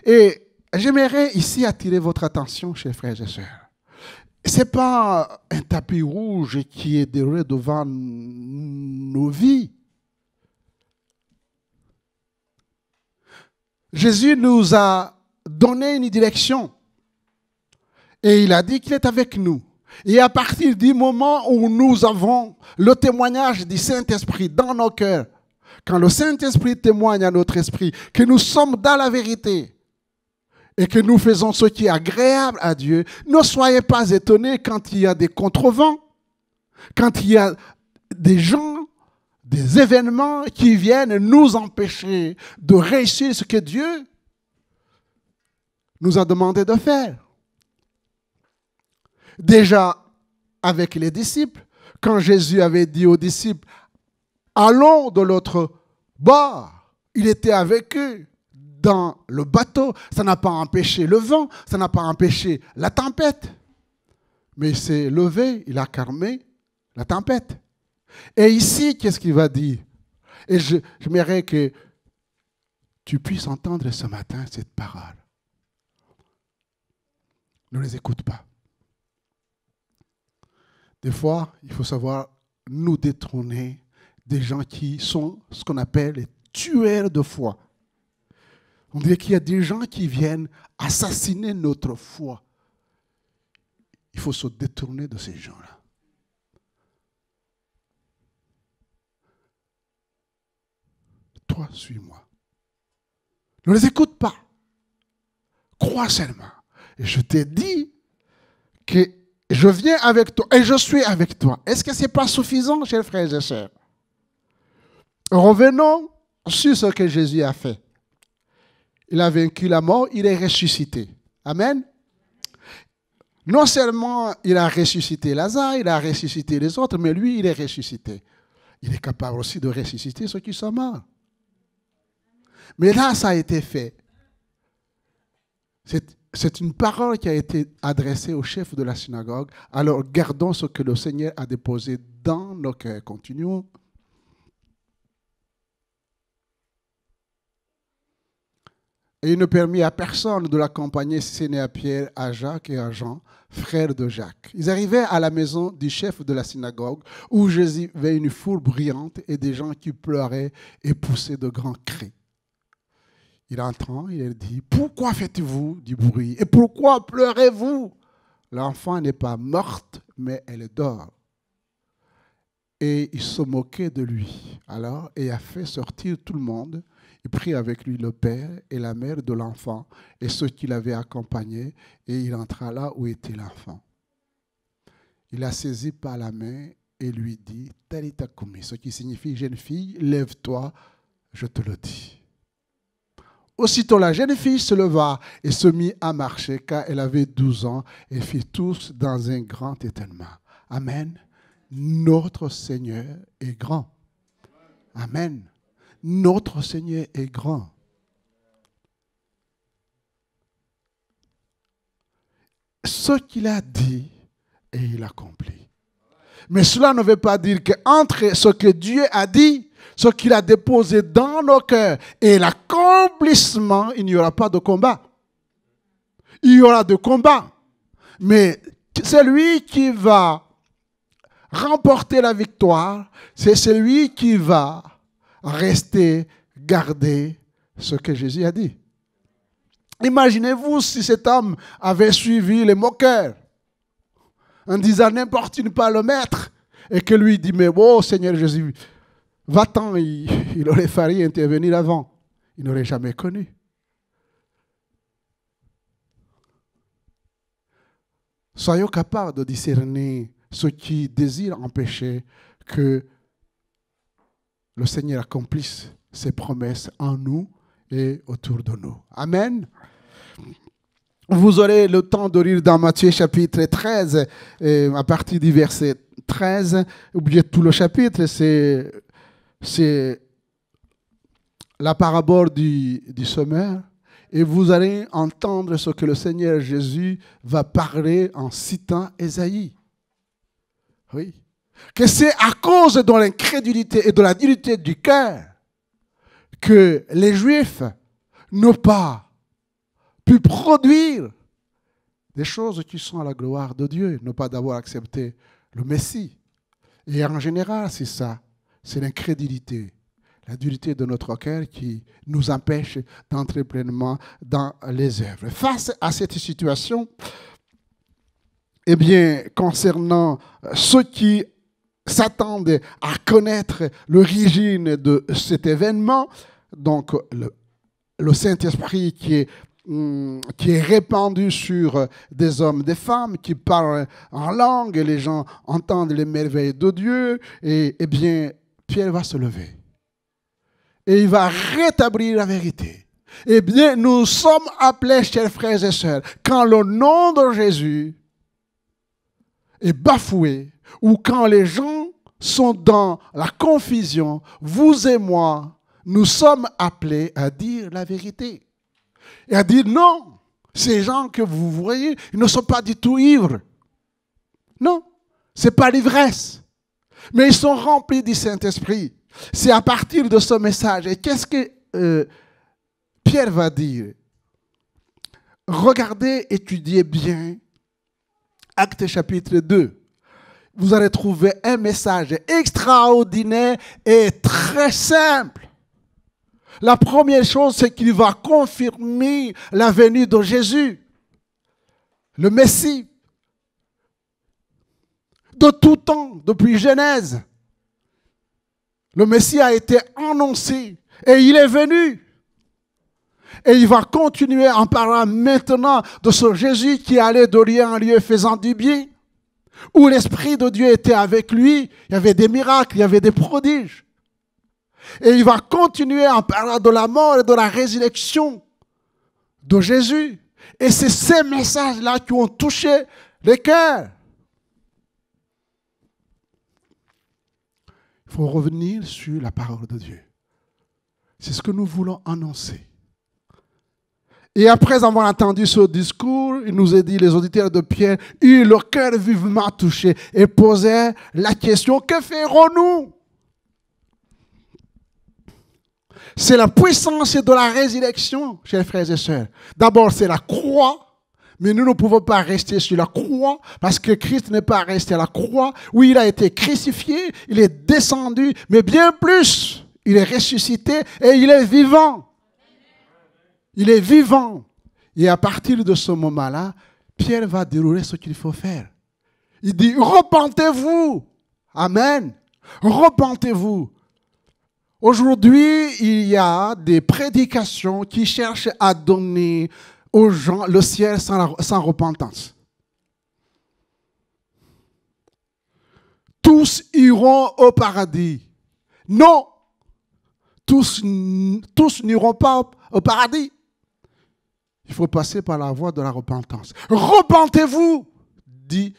Et j'aimerais ici attirer votre attention, chers frères et sœurs. Ce n'est pas un tapis rouge qui est déroulé devant nos vies. Jésus nous a donné une direction et il a dit qu'il est avec nous. Et à partir du moment où nous avons le témoignage du Saint-Esprit dans nos cœurs, quand le Saint-Esprit témoigne à notre esprit que nous sommes dans la vérité et que nous faisons ce qui est agréable à Dieu, ne soyez pas étonnés quand il y a des contrevents, quand il y a des gens, des événements qui viennent nous empêcher de réussir ce que Dieu nous a demandé de faire. Déjà avec les disciples, quand Jésus avait dit aux disciples, allons de l'autre bord, il était avec eux dans le bateau. Ça n'a pas empêché le vent, ça n'a pas empêché la tempête. Mais il s'est levé, il a calmé la tempête. Et ici, qu'est-ce qu'il va dire? Et j'aimerais que tu puisses entendre ce matin cette parole. Ne les écoute pas. Des fois, il faut savoir nous détrôner des gens qui sont ce qu'on appelle les tueurs de foi. On dirait qu'il y a des gens qui viennent assassiner notre foi. Il faut se détourner de ces gens-là. toi, suis-moi. Ne les écoute pas. Crois seulement. Et je t'ai dit que je viens avec toi et je suis avec toi. Est-ce que ce n'est pas suffisant, chers frères et sœurs? Revenons sur ce que Jésus a fait. Il a vaincu la mort, il est ressuscité. Amen. Non seulement il a ressuscité Lazare, il a ressuscité les autres, mais lui, il est ressuscité. Il est capable aussi de ressusciter ceux qui sont morts. Mais là, ça a été fait. C'est une parole qui a été adressée au chef de la synagogue. Alors, gardons ce que le Seigneur a déposé dans nos cœurs. Continuons. Et il ne permit à personne de l'accompagner si ce n'est à Pierre, à Jacques et à Jean, frères de Jacques. Ils arrivaient à la maison du chef de la synagogue où Jésus avait une foule bruyante et des gens qui pleuraient et poussaient de grands cris. Il entrant, il leur dit, « Pourquoi faites-vous du bruit et pourquoi pleurez-vous? L'enfant n'est pas morte, mais elle dort. » Et il se moquait de lui. Alors, il a fait sortir tout le monde. Il prit avec lui le père et la mère de l'enfant et ceux qui l'avaient accompagné, et il entra là où était l'enfant. Il l'a saisi par la main et lui dit, « Talita kumi », ce qui signifie « Jeune fille, lève-toi, je te le dis ». Aussitôt la jeune fille se leva et se mit à marcher, car elle avait 12 ans, et fit tous dans un grand étonnement. Amen. Notre Seigneur est grand. Amen. Notre Seigneur est grand. Ce qu'il a dit, et il accomplit. Mais cela ne veut pas dire qu'entre ce que Dieu a dit, ce qu'il a déposé dans nos cœurs et l'accomplissement, il n'y aura pas de combat. Il y aura de combat. Mais celui qui va remporter la victoire, c'est celui qui va rester, garder ce que Jésus a dit. Imaginez-vous si cet homme avait suivi les moqueurs en disant n'importune pas le maître et que lui dit mais oh Seigneur Jésus, va-t'en, il aurait fallu intervenir avant. Il n'aurait jamais connu. Soyons capables de discerner ceux qui désirent empêcher que le Seigneur accomplisse ses promesses en nous et autour de nous. Amen. Vous aurez le temps de lire dans Matthieu chapitre 13, à partir du verset 13. Oubliez tout le chapitre, c'est la parabole du semeur. Et vous allez entendre ce que le Seigneur Jésus va parler en citant Ésaïe. Oui. Que c'est à cause de l'incrédulité et de la dureté du cœur que les Juifs n'ont pas pu produire des choses qui sont à la gloire de Dieu, n'ont pas d'avoir accepté le Messie. Et en général, c'est ça, c'est l'incrédulité, la dureté de notre cœur qui nous empêche d'entrer pleinement dans les œuvres. Face à cette situation, eh bien, concernant ceux qui s'attendent à connaître l'origine de cet événement, donc le Saint-Esprit qui est répandu sur des hommes, des femmes qui parlent en langue, et les gens entendent les merveilles de Dieu, et eh bien, Pierre va se lever. Et il va rétablir la vérité. Eh bien, nous sommes appelés, chers frères et sœurs, quand le nom de Jésus est bafoué, ou quand les gens sont dans la confusion, vous et moi, nous sommes appelés à dire la vérité. Et à dire non, ces gens que vous voyez, ils ne sont pas du tout ivres. Non, ce n'est pas l'ivresse. Mais ils sont remplis du Saint-Esprit. C'est à partir de ce message. Et qu'est-ce que Pierre va dire? Regardez, étudiez bien Actes chapitre 2. Vous allez trouver un message extraordinaire et très simple. La première chose, c'est qu'il va confirmer la venue de Jésus, le Messie. De tout temps, depuis Genèse, le Messie a été annoncé Et il est venu. Et il va continuer en parlant maintenant de ce Jésus qui allait de lieu en lieu faisant du bien, où l'Esprit de Dieu était avec lui. Il y avait des miracles, il y avait des prodiges. Et il va continuer en parlant de la mort et de la résurrection de Jésus. Et c'est ces messages-là qui ont touché les cœurs. Il faut revenir sur la parole de Dieu. C'est ce que nous voulons annoncer. Et après avoir entendu ce discours, il nous a dit, les auditeurs de Pierre eurent le cœur vivement touché et posèrent la question, que ferons-nous? C'est la puissance de la résurrection, chers frères et sœurs. D'abord, c'est la croix. Mais nous ne pouvons pas rester sur la croix parce que Christ n'est pas resté à la croix où il a été crucifié, il est descendu, mais bien plus, il est ressuscité et il est vivant. Il est vivant. Et à partir de ce moment-là, Pierre va dérouler ce qu'il faut faire. Il dit, repentez-vous. Amen. Repentez-vous. Aujourd'hui, il y a des prédications qui cherchent à donner aux gens le ciel sans repentance. Tous iront au paradis. Non, tous n'iront pas au paradis. Il faut passer par la voie de la repentance. Repentez-vous, dit.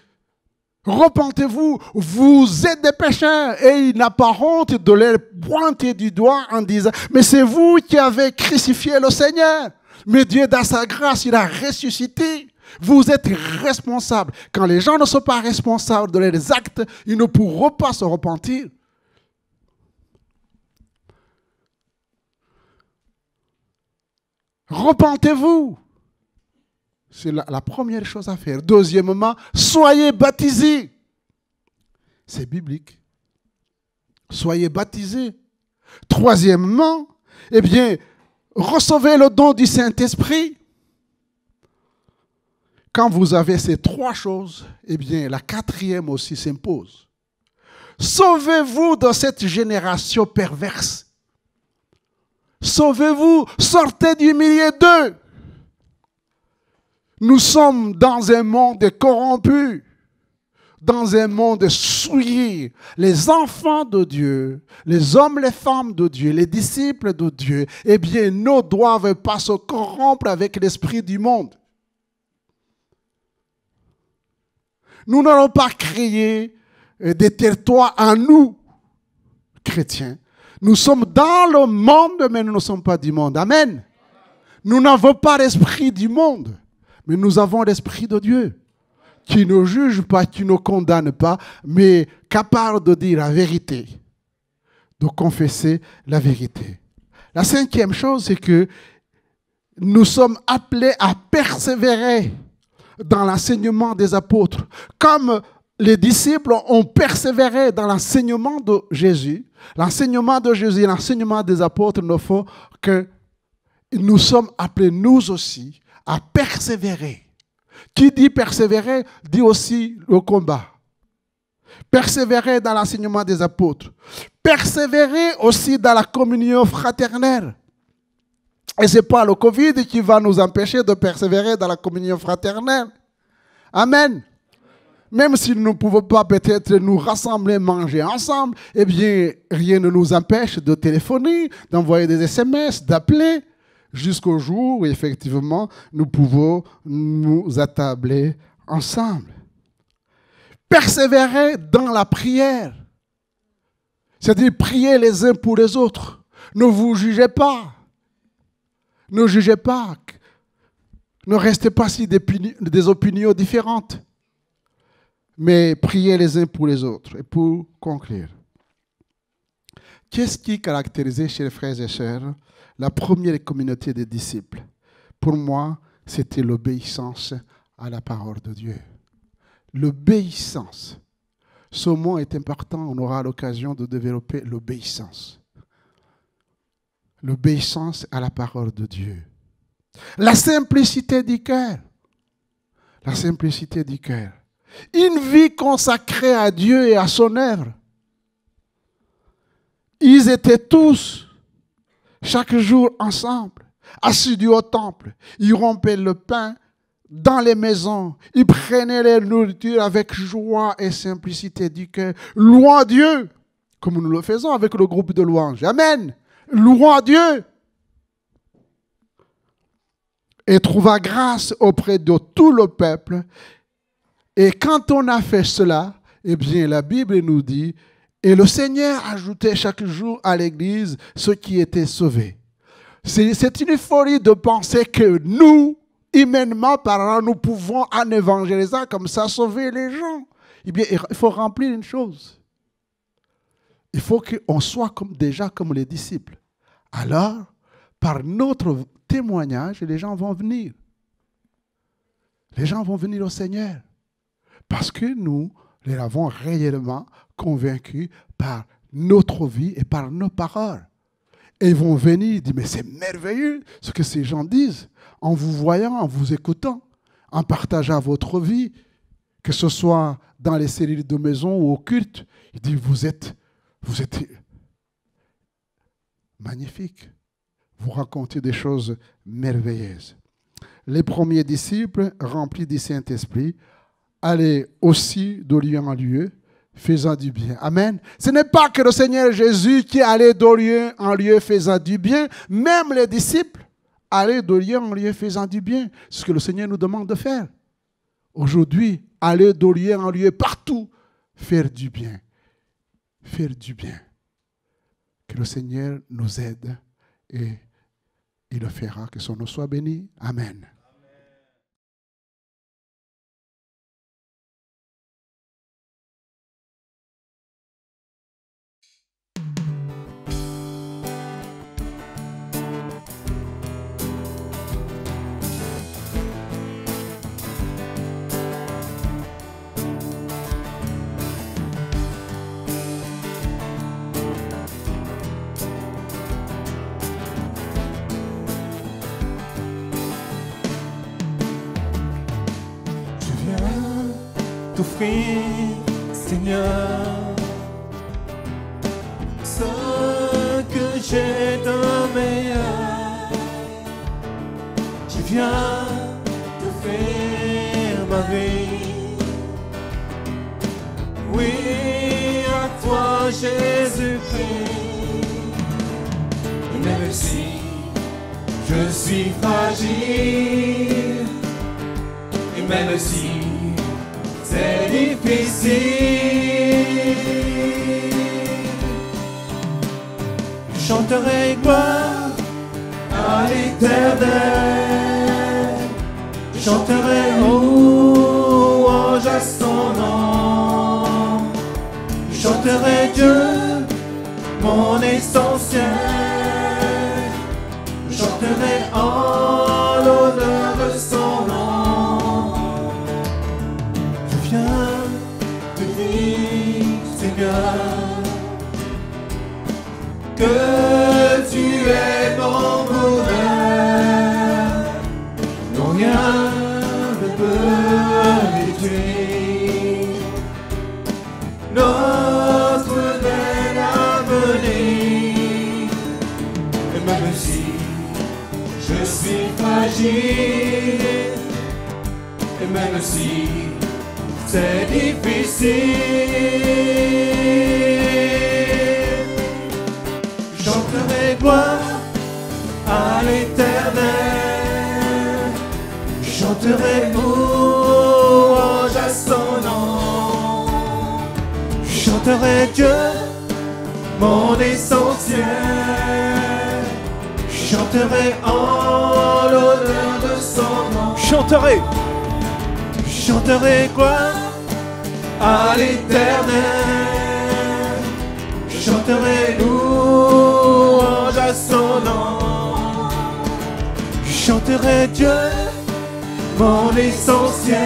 Repentez-vous, vous êtes des pécheurs. Et il n'a pas honte de les pointer du doigt en disant, mais c'est vous qui avez crucifié le Seigneur. Mais Dieu, dans sa grâce, il a ressuscité. Vous êtes responsables. Quand les gens ne sont pas responsables de leurs actes, ils ne pourront pas se repentir. Repentez-vous. C'est la première chose à faire. Deuxièmement, soyez baptisés. C'est biblique. Soyez baptisés. Troisièmement, eh bien, recevez le don du Saint-Esprit. Quand vous avez ces trois choses, eh bien, la quatrième aussi s'impose. Sauvez-vous de cette génération perverse. Sauvez-vous, sortez du milieu d'eux. Nous sommes dans un monde corrompu, dans un monde souillé. Les enfants de Dieu, les hommes, les femmes de Dieu, les disciples de Dieu, eh bien, ne doivent pas se corrompre avec l'esprit du monde. Nous n'allons pas créer des territoires à nous, chrétiens. Nous sommes dans le monde, mais nous ne sommes pas du monde. Amen. Nous n'avons pas l'esprit du monde. Mais nous avons l'Esprit de Dieu qui ne juge pas, qui ne condamne pas, mais capable de dire la vérité, de confesser la vérité. La cinquième chose, c'est que nous sommes appelés à persévérer dans l'enseignement des apôtres. Comme les disciples ont persévéré dans l'enseignement de Jésus, l'enseignement de Jésus et l'enseignement des apôtres ne font que nous sommes appelés, nous aussi, à persévérer. Qui dit persévérer, dit aussi le combat. Persévérer dans l'enseignement des apôtres. Persévérer aussi dans la communion fraternelle. Et ce n'est pas le Covid qui va nous empêcher de persévérer dans la communion fraternelle. Amen. Même si nous ne pouvons pas peut-être nous rassembler, manger ensemble, eh bien, rien ne nous empêche de téléphoner, d'envoyer des SMS, d'appeler, jusqu'au jour où, effectivement, nous pouvons nous attabler ensemble. Persévérer dans la prière. C'est-à-dire prier les uns pour les autres. Ne vous jugez pas. Ne jugez pas. Ne restez pas sur des opinions différentes. Mais priez les uns pour les autres. Et pour conclure, qu'est-ce qui caractérisait chez les frères et sœurs la première communauté des disciples? Pour moi, c'était l'obéissance à la parole de Dieu. L'obéissance. Ce mot est important, on aura l'occasion de développer l'obéissance. L'obéissance à la parole de Dieu. La simplicité du cœur. La simplicité du cœur. Une vie consacrée à Dieu et à son œuvre. Ils étaient tous chaque jour ensemble, assidus au temple. Ils rompaient le pain dans les maisons. Ils prenaient les nourritures avec joie et simplicité du cœur. Louant Dieu, comme nous le faisons avec le groupe de louanges. Amen. Louant Dieu. Et trouva grâce auprès de tout le peuple. Et quand on a fait cela, eh bien, la Bible nous dit, et le Seigneur ajoutait chaque jour à l'Église ceux qui étaient sauvés. C'est une folie de penser que nous, humainement parlant, nous pouvons, en évangélisant comme ça, sauver les gens. Eh bien, il faut remplir une chose. Il faut qu'on soit déjà comme les disciples. Alors, par notre témoignage, les gens vont venir. Les gens vont venir au Seigneur. Parce que nous les avons réellement convaincus par notre vie et par nos paroles. Et ils vont venir et dire, mais c'est merveilleux ce que ces gens disent, en vous voyant, en vous écoutant, en partageant votre vie, que ce soit dans les cellules de maison ou au culte. Ils disent, vous êtes magnifiques. Vous racontez des choses merveilleuses. Les premiers disciples, remplis du Saint-Esprit, allaient aussi de lieu en lieu, faisant du bien. Amen. Ce n'est pas que le Seigneur Jésus qui allait de lieu en lieu faisant du bien. Même les disciples allaient de lieu en lieu faisant du bien. C'est ce que le Seigneur nous demande de faire. Aujourd'hui, aller de lieu en lieu partout, faire du bien. Faire du bien. Que le Seigneur nous aide et il le fera. Que son nom soit béni. Amen. T'offrir, Seigneur, ce que j'ai de meilleur. Je viens t'offrir ma vie. Oui, à toi, Jésus-Christ. Et même si je suis fragile, et même si c'est difficile, je chanterai gloire à l'Éternel, je chanterai louange à son nom, je chanterai Dieu, mon essentiel, je chanterai en l'honneur de son nom. Que tu es mon bonheur, dont rien ne peut détruire notre bel avenir. Et même si je suis fragile, et même si c'est difficile, chanterai gloire à l'Éternel, chanterai louange à son nom, chanterai Dieu, mon essentiel, chanterai en l'honneur de son nom, chanterai gloire à l'Éternel, chanterai louange à son nom, chanterai Dieu, mon essentiel,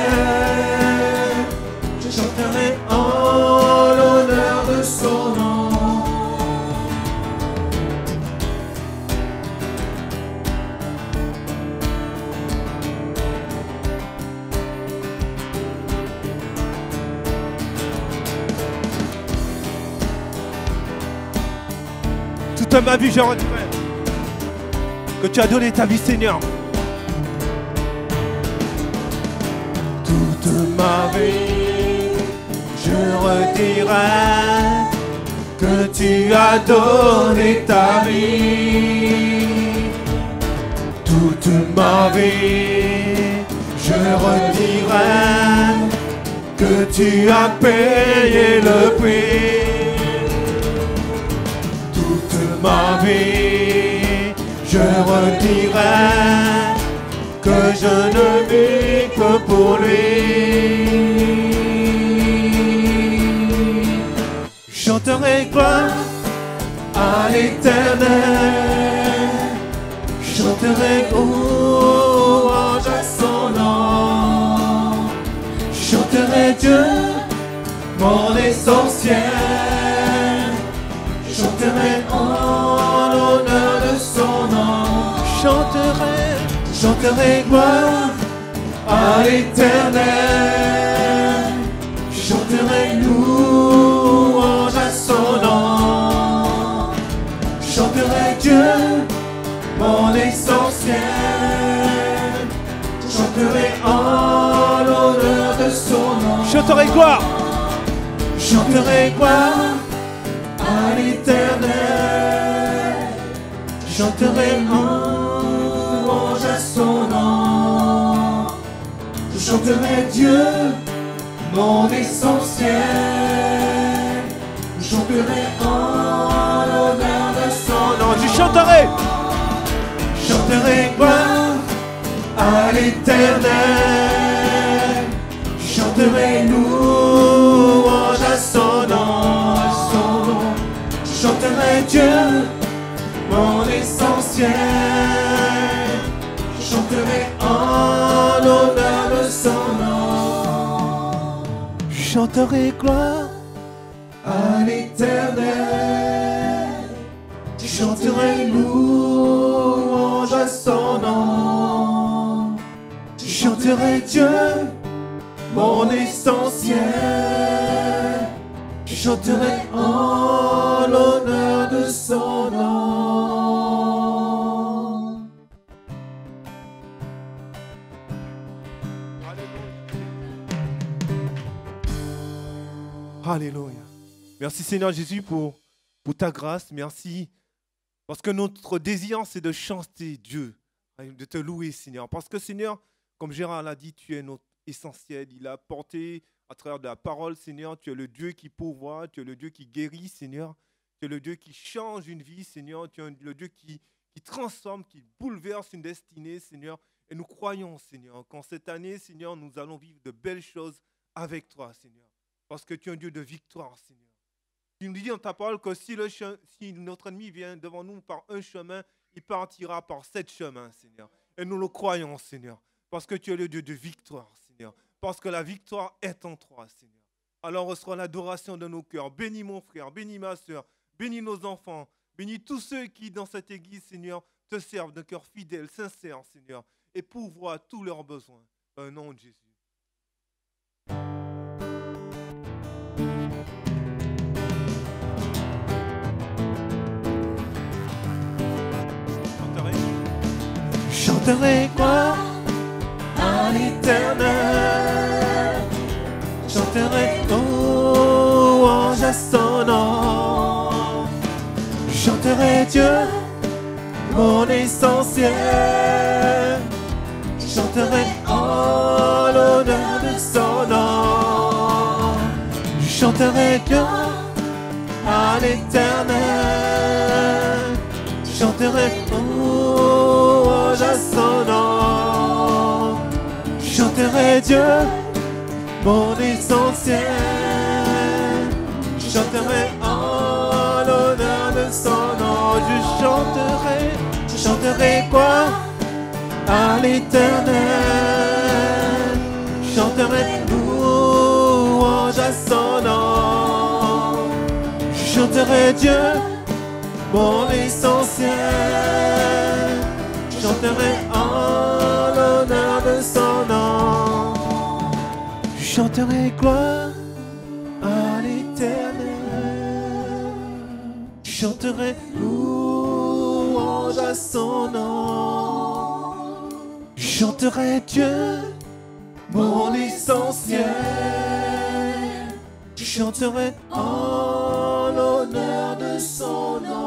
je chanterai en l'honneur de son nom. Toute ma vie, je rentrerai que tu as donné ta vie, Seigneur. Toute ma vie, je redirai que tu as donné ta vie. Toute ma vie, je redirai que tu as payé le prix. Toute ma vie, je redirai que je ne vis que pour lui. Chanterai gloire à l'Éternel, chanterai louange à son nom, chanterai Dieu, mon essentiel, chanterai en l'honneur de son nom, chanterai gloire à l'Éternel, chanterai louange à son nom, chanterai Dieu, mon essentiel, chanterai en l'honneur de son nom. Chanterai gloire à l'Éternel, chanterai louange à son nom, chanterai Dieu, mon essentiel, chanterai en l'honneur de son nom. Je chanterai gloire à l'Éternel, chanterai louange à son nom, chanterai Dieu, mon essentiel, chanterai en l'honneur de son nom. Chanterai gloire à l'Éternel, chanterai louange à son nom, chanterai Dieu, mon essentiel, chanterai en l'honneur de son nom. Alléluia. Merci Seigneur Jésus pour ta grâce. Merci parce que notre désir c'est de chanter Dieu, de te louer Seigneur. Parce que Seigneur, comme Gérard l'a dit, tu es notre essentiel. Il a porté à travers de la parole Seigneur. Tu es le Dieu qui pourvoit, tu es le Dieu qui guérit Seigneur. Tu es le Dieu qui change une vie Seigneur. Tu es le Dieu qui transforme, qui bouleverse une destinée Seigneur. Et nous croyons Seigneur qu'en cette année Seigneur, nous allons vivre de belles choses avec toi Seigneur. Parce que tu es un Dieu de victoire, Seigneur. Tu nous dis dans ta parole que si notre ennemi vient devant nous par un chemin, il partira par 7 chemins, Seigneur. Et nous le croyons, Seigneur. Parce que tu es le Dieu de victoire, Seigneur. Parce que la victoire est en toi, Seigneur. Alors reçois l'adoration de nos cœurs. Bénis mon frère, bénis ma soeur, bénis nos enfants, bénis tous ceux qui, dans cette église, Seigneur, te servent d'un cœur fidèle, sincère, Seigneur. Et pourvoient tous leurs besoins. Au nom de Jésus. Chanterai gloire à l'Éternel, chanterai louange à son nom, chanterai Dieu, mon essentiel, chanterai en l'honneur de son nom, chanterai Dieu à l'Éternel, chanterai louange à son nom, chanterai Dieu, mon essentiel, chanterai en l'honneur de son nom, je chanterai quoi à l'Éternel, chanterai louange à son nom, chanterai Dieu, mon essentiel, chanterai en l'honneur de son nom, chanterai gloire à l'Éternel, chanterai louange louange à son nom. Je chanterai Dieu, mon essentiel. Je chanterai en l'honneur de son nom.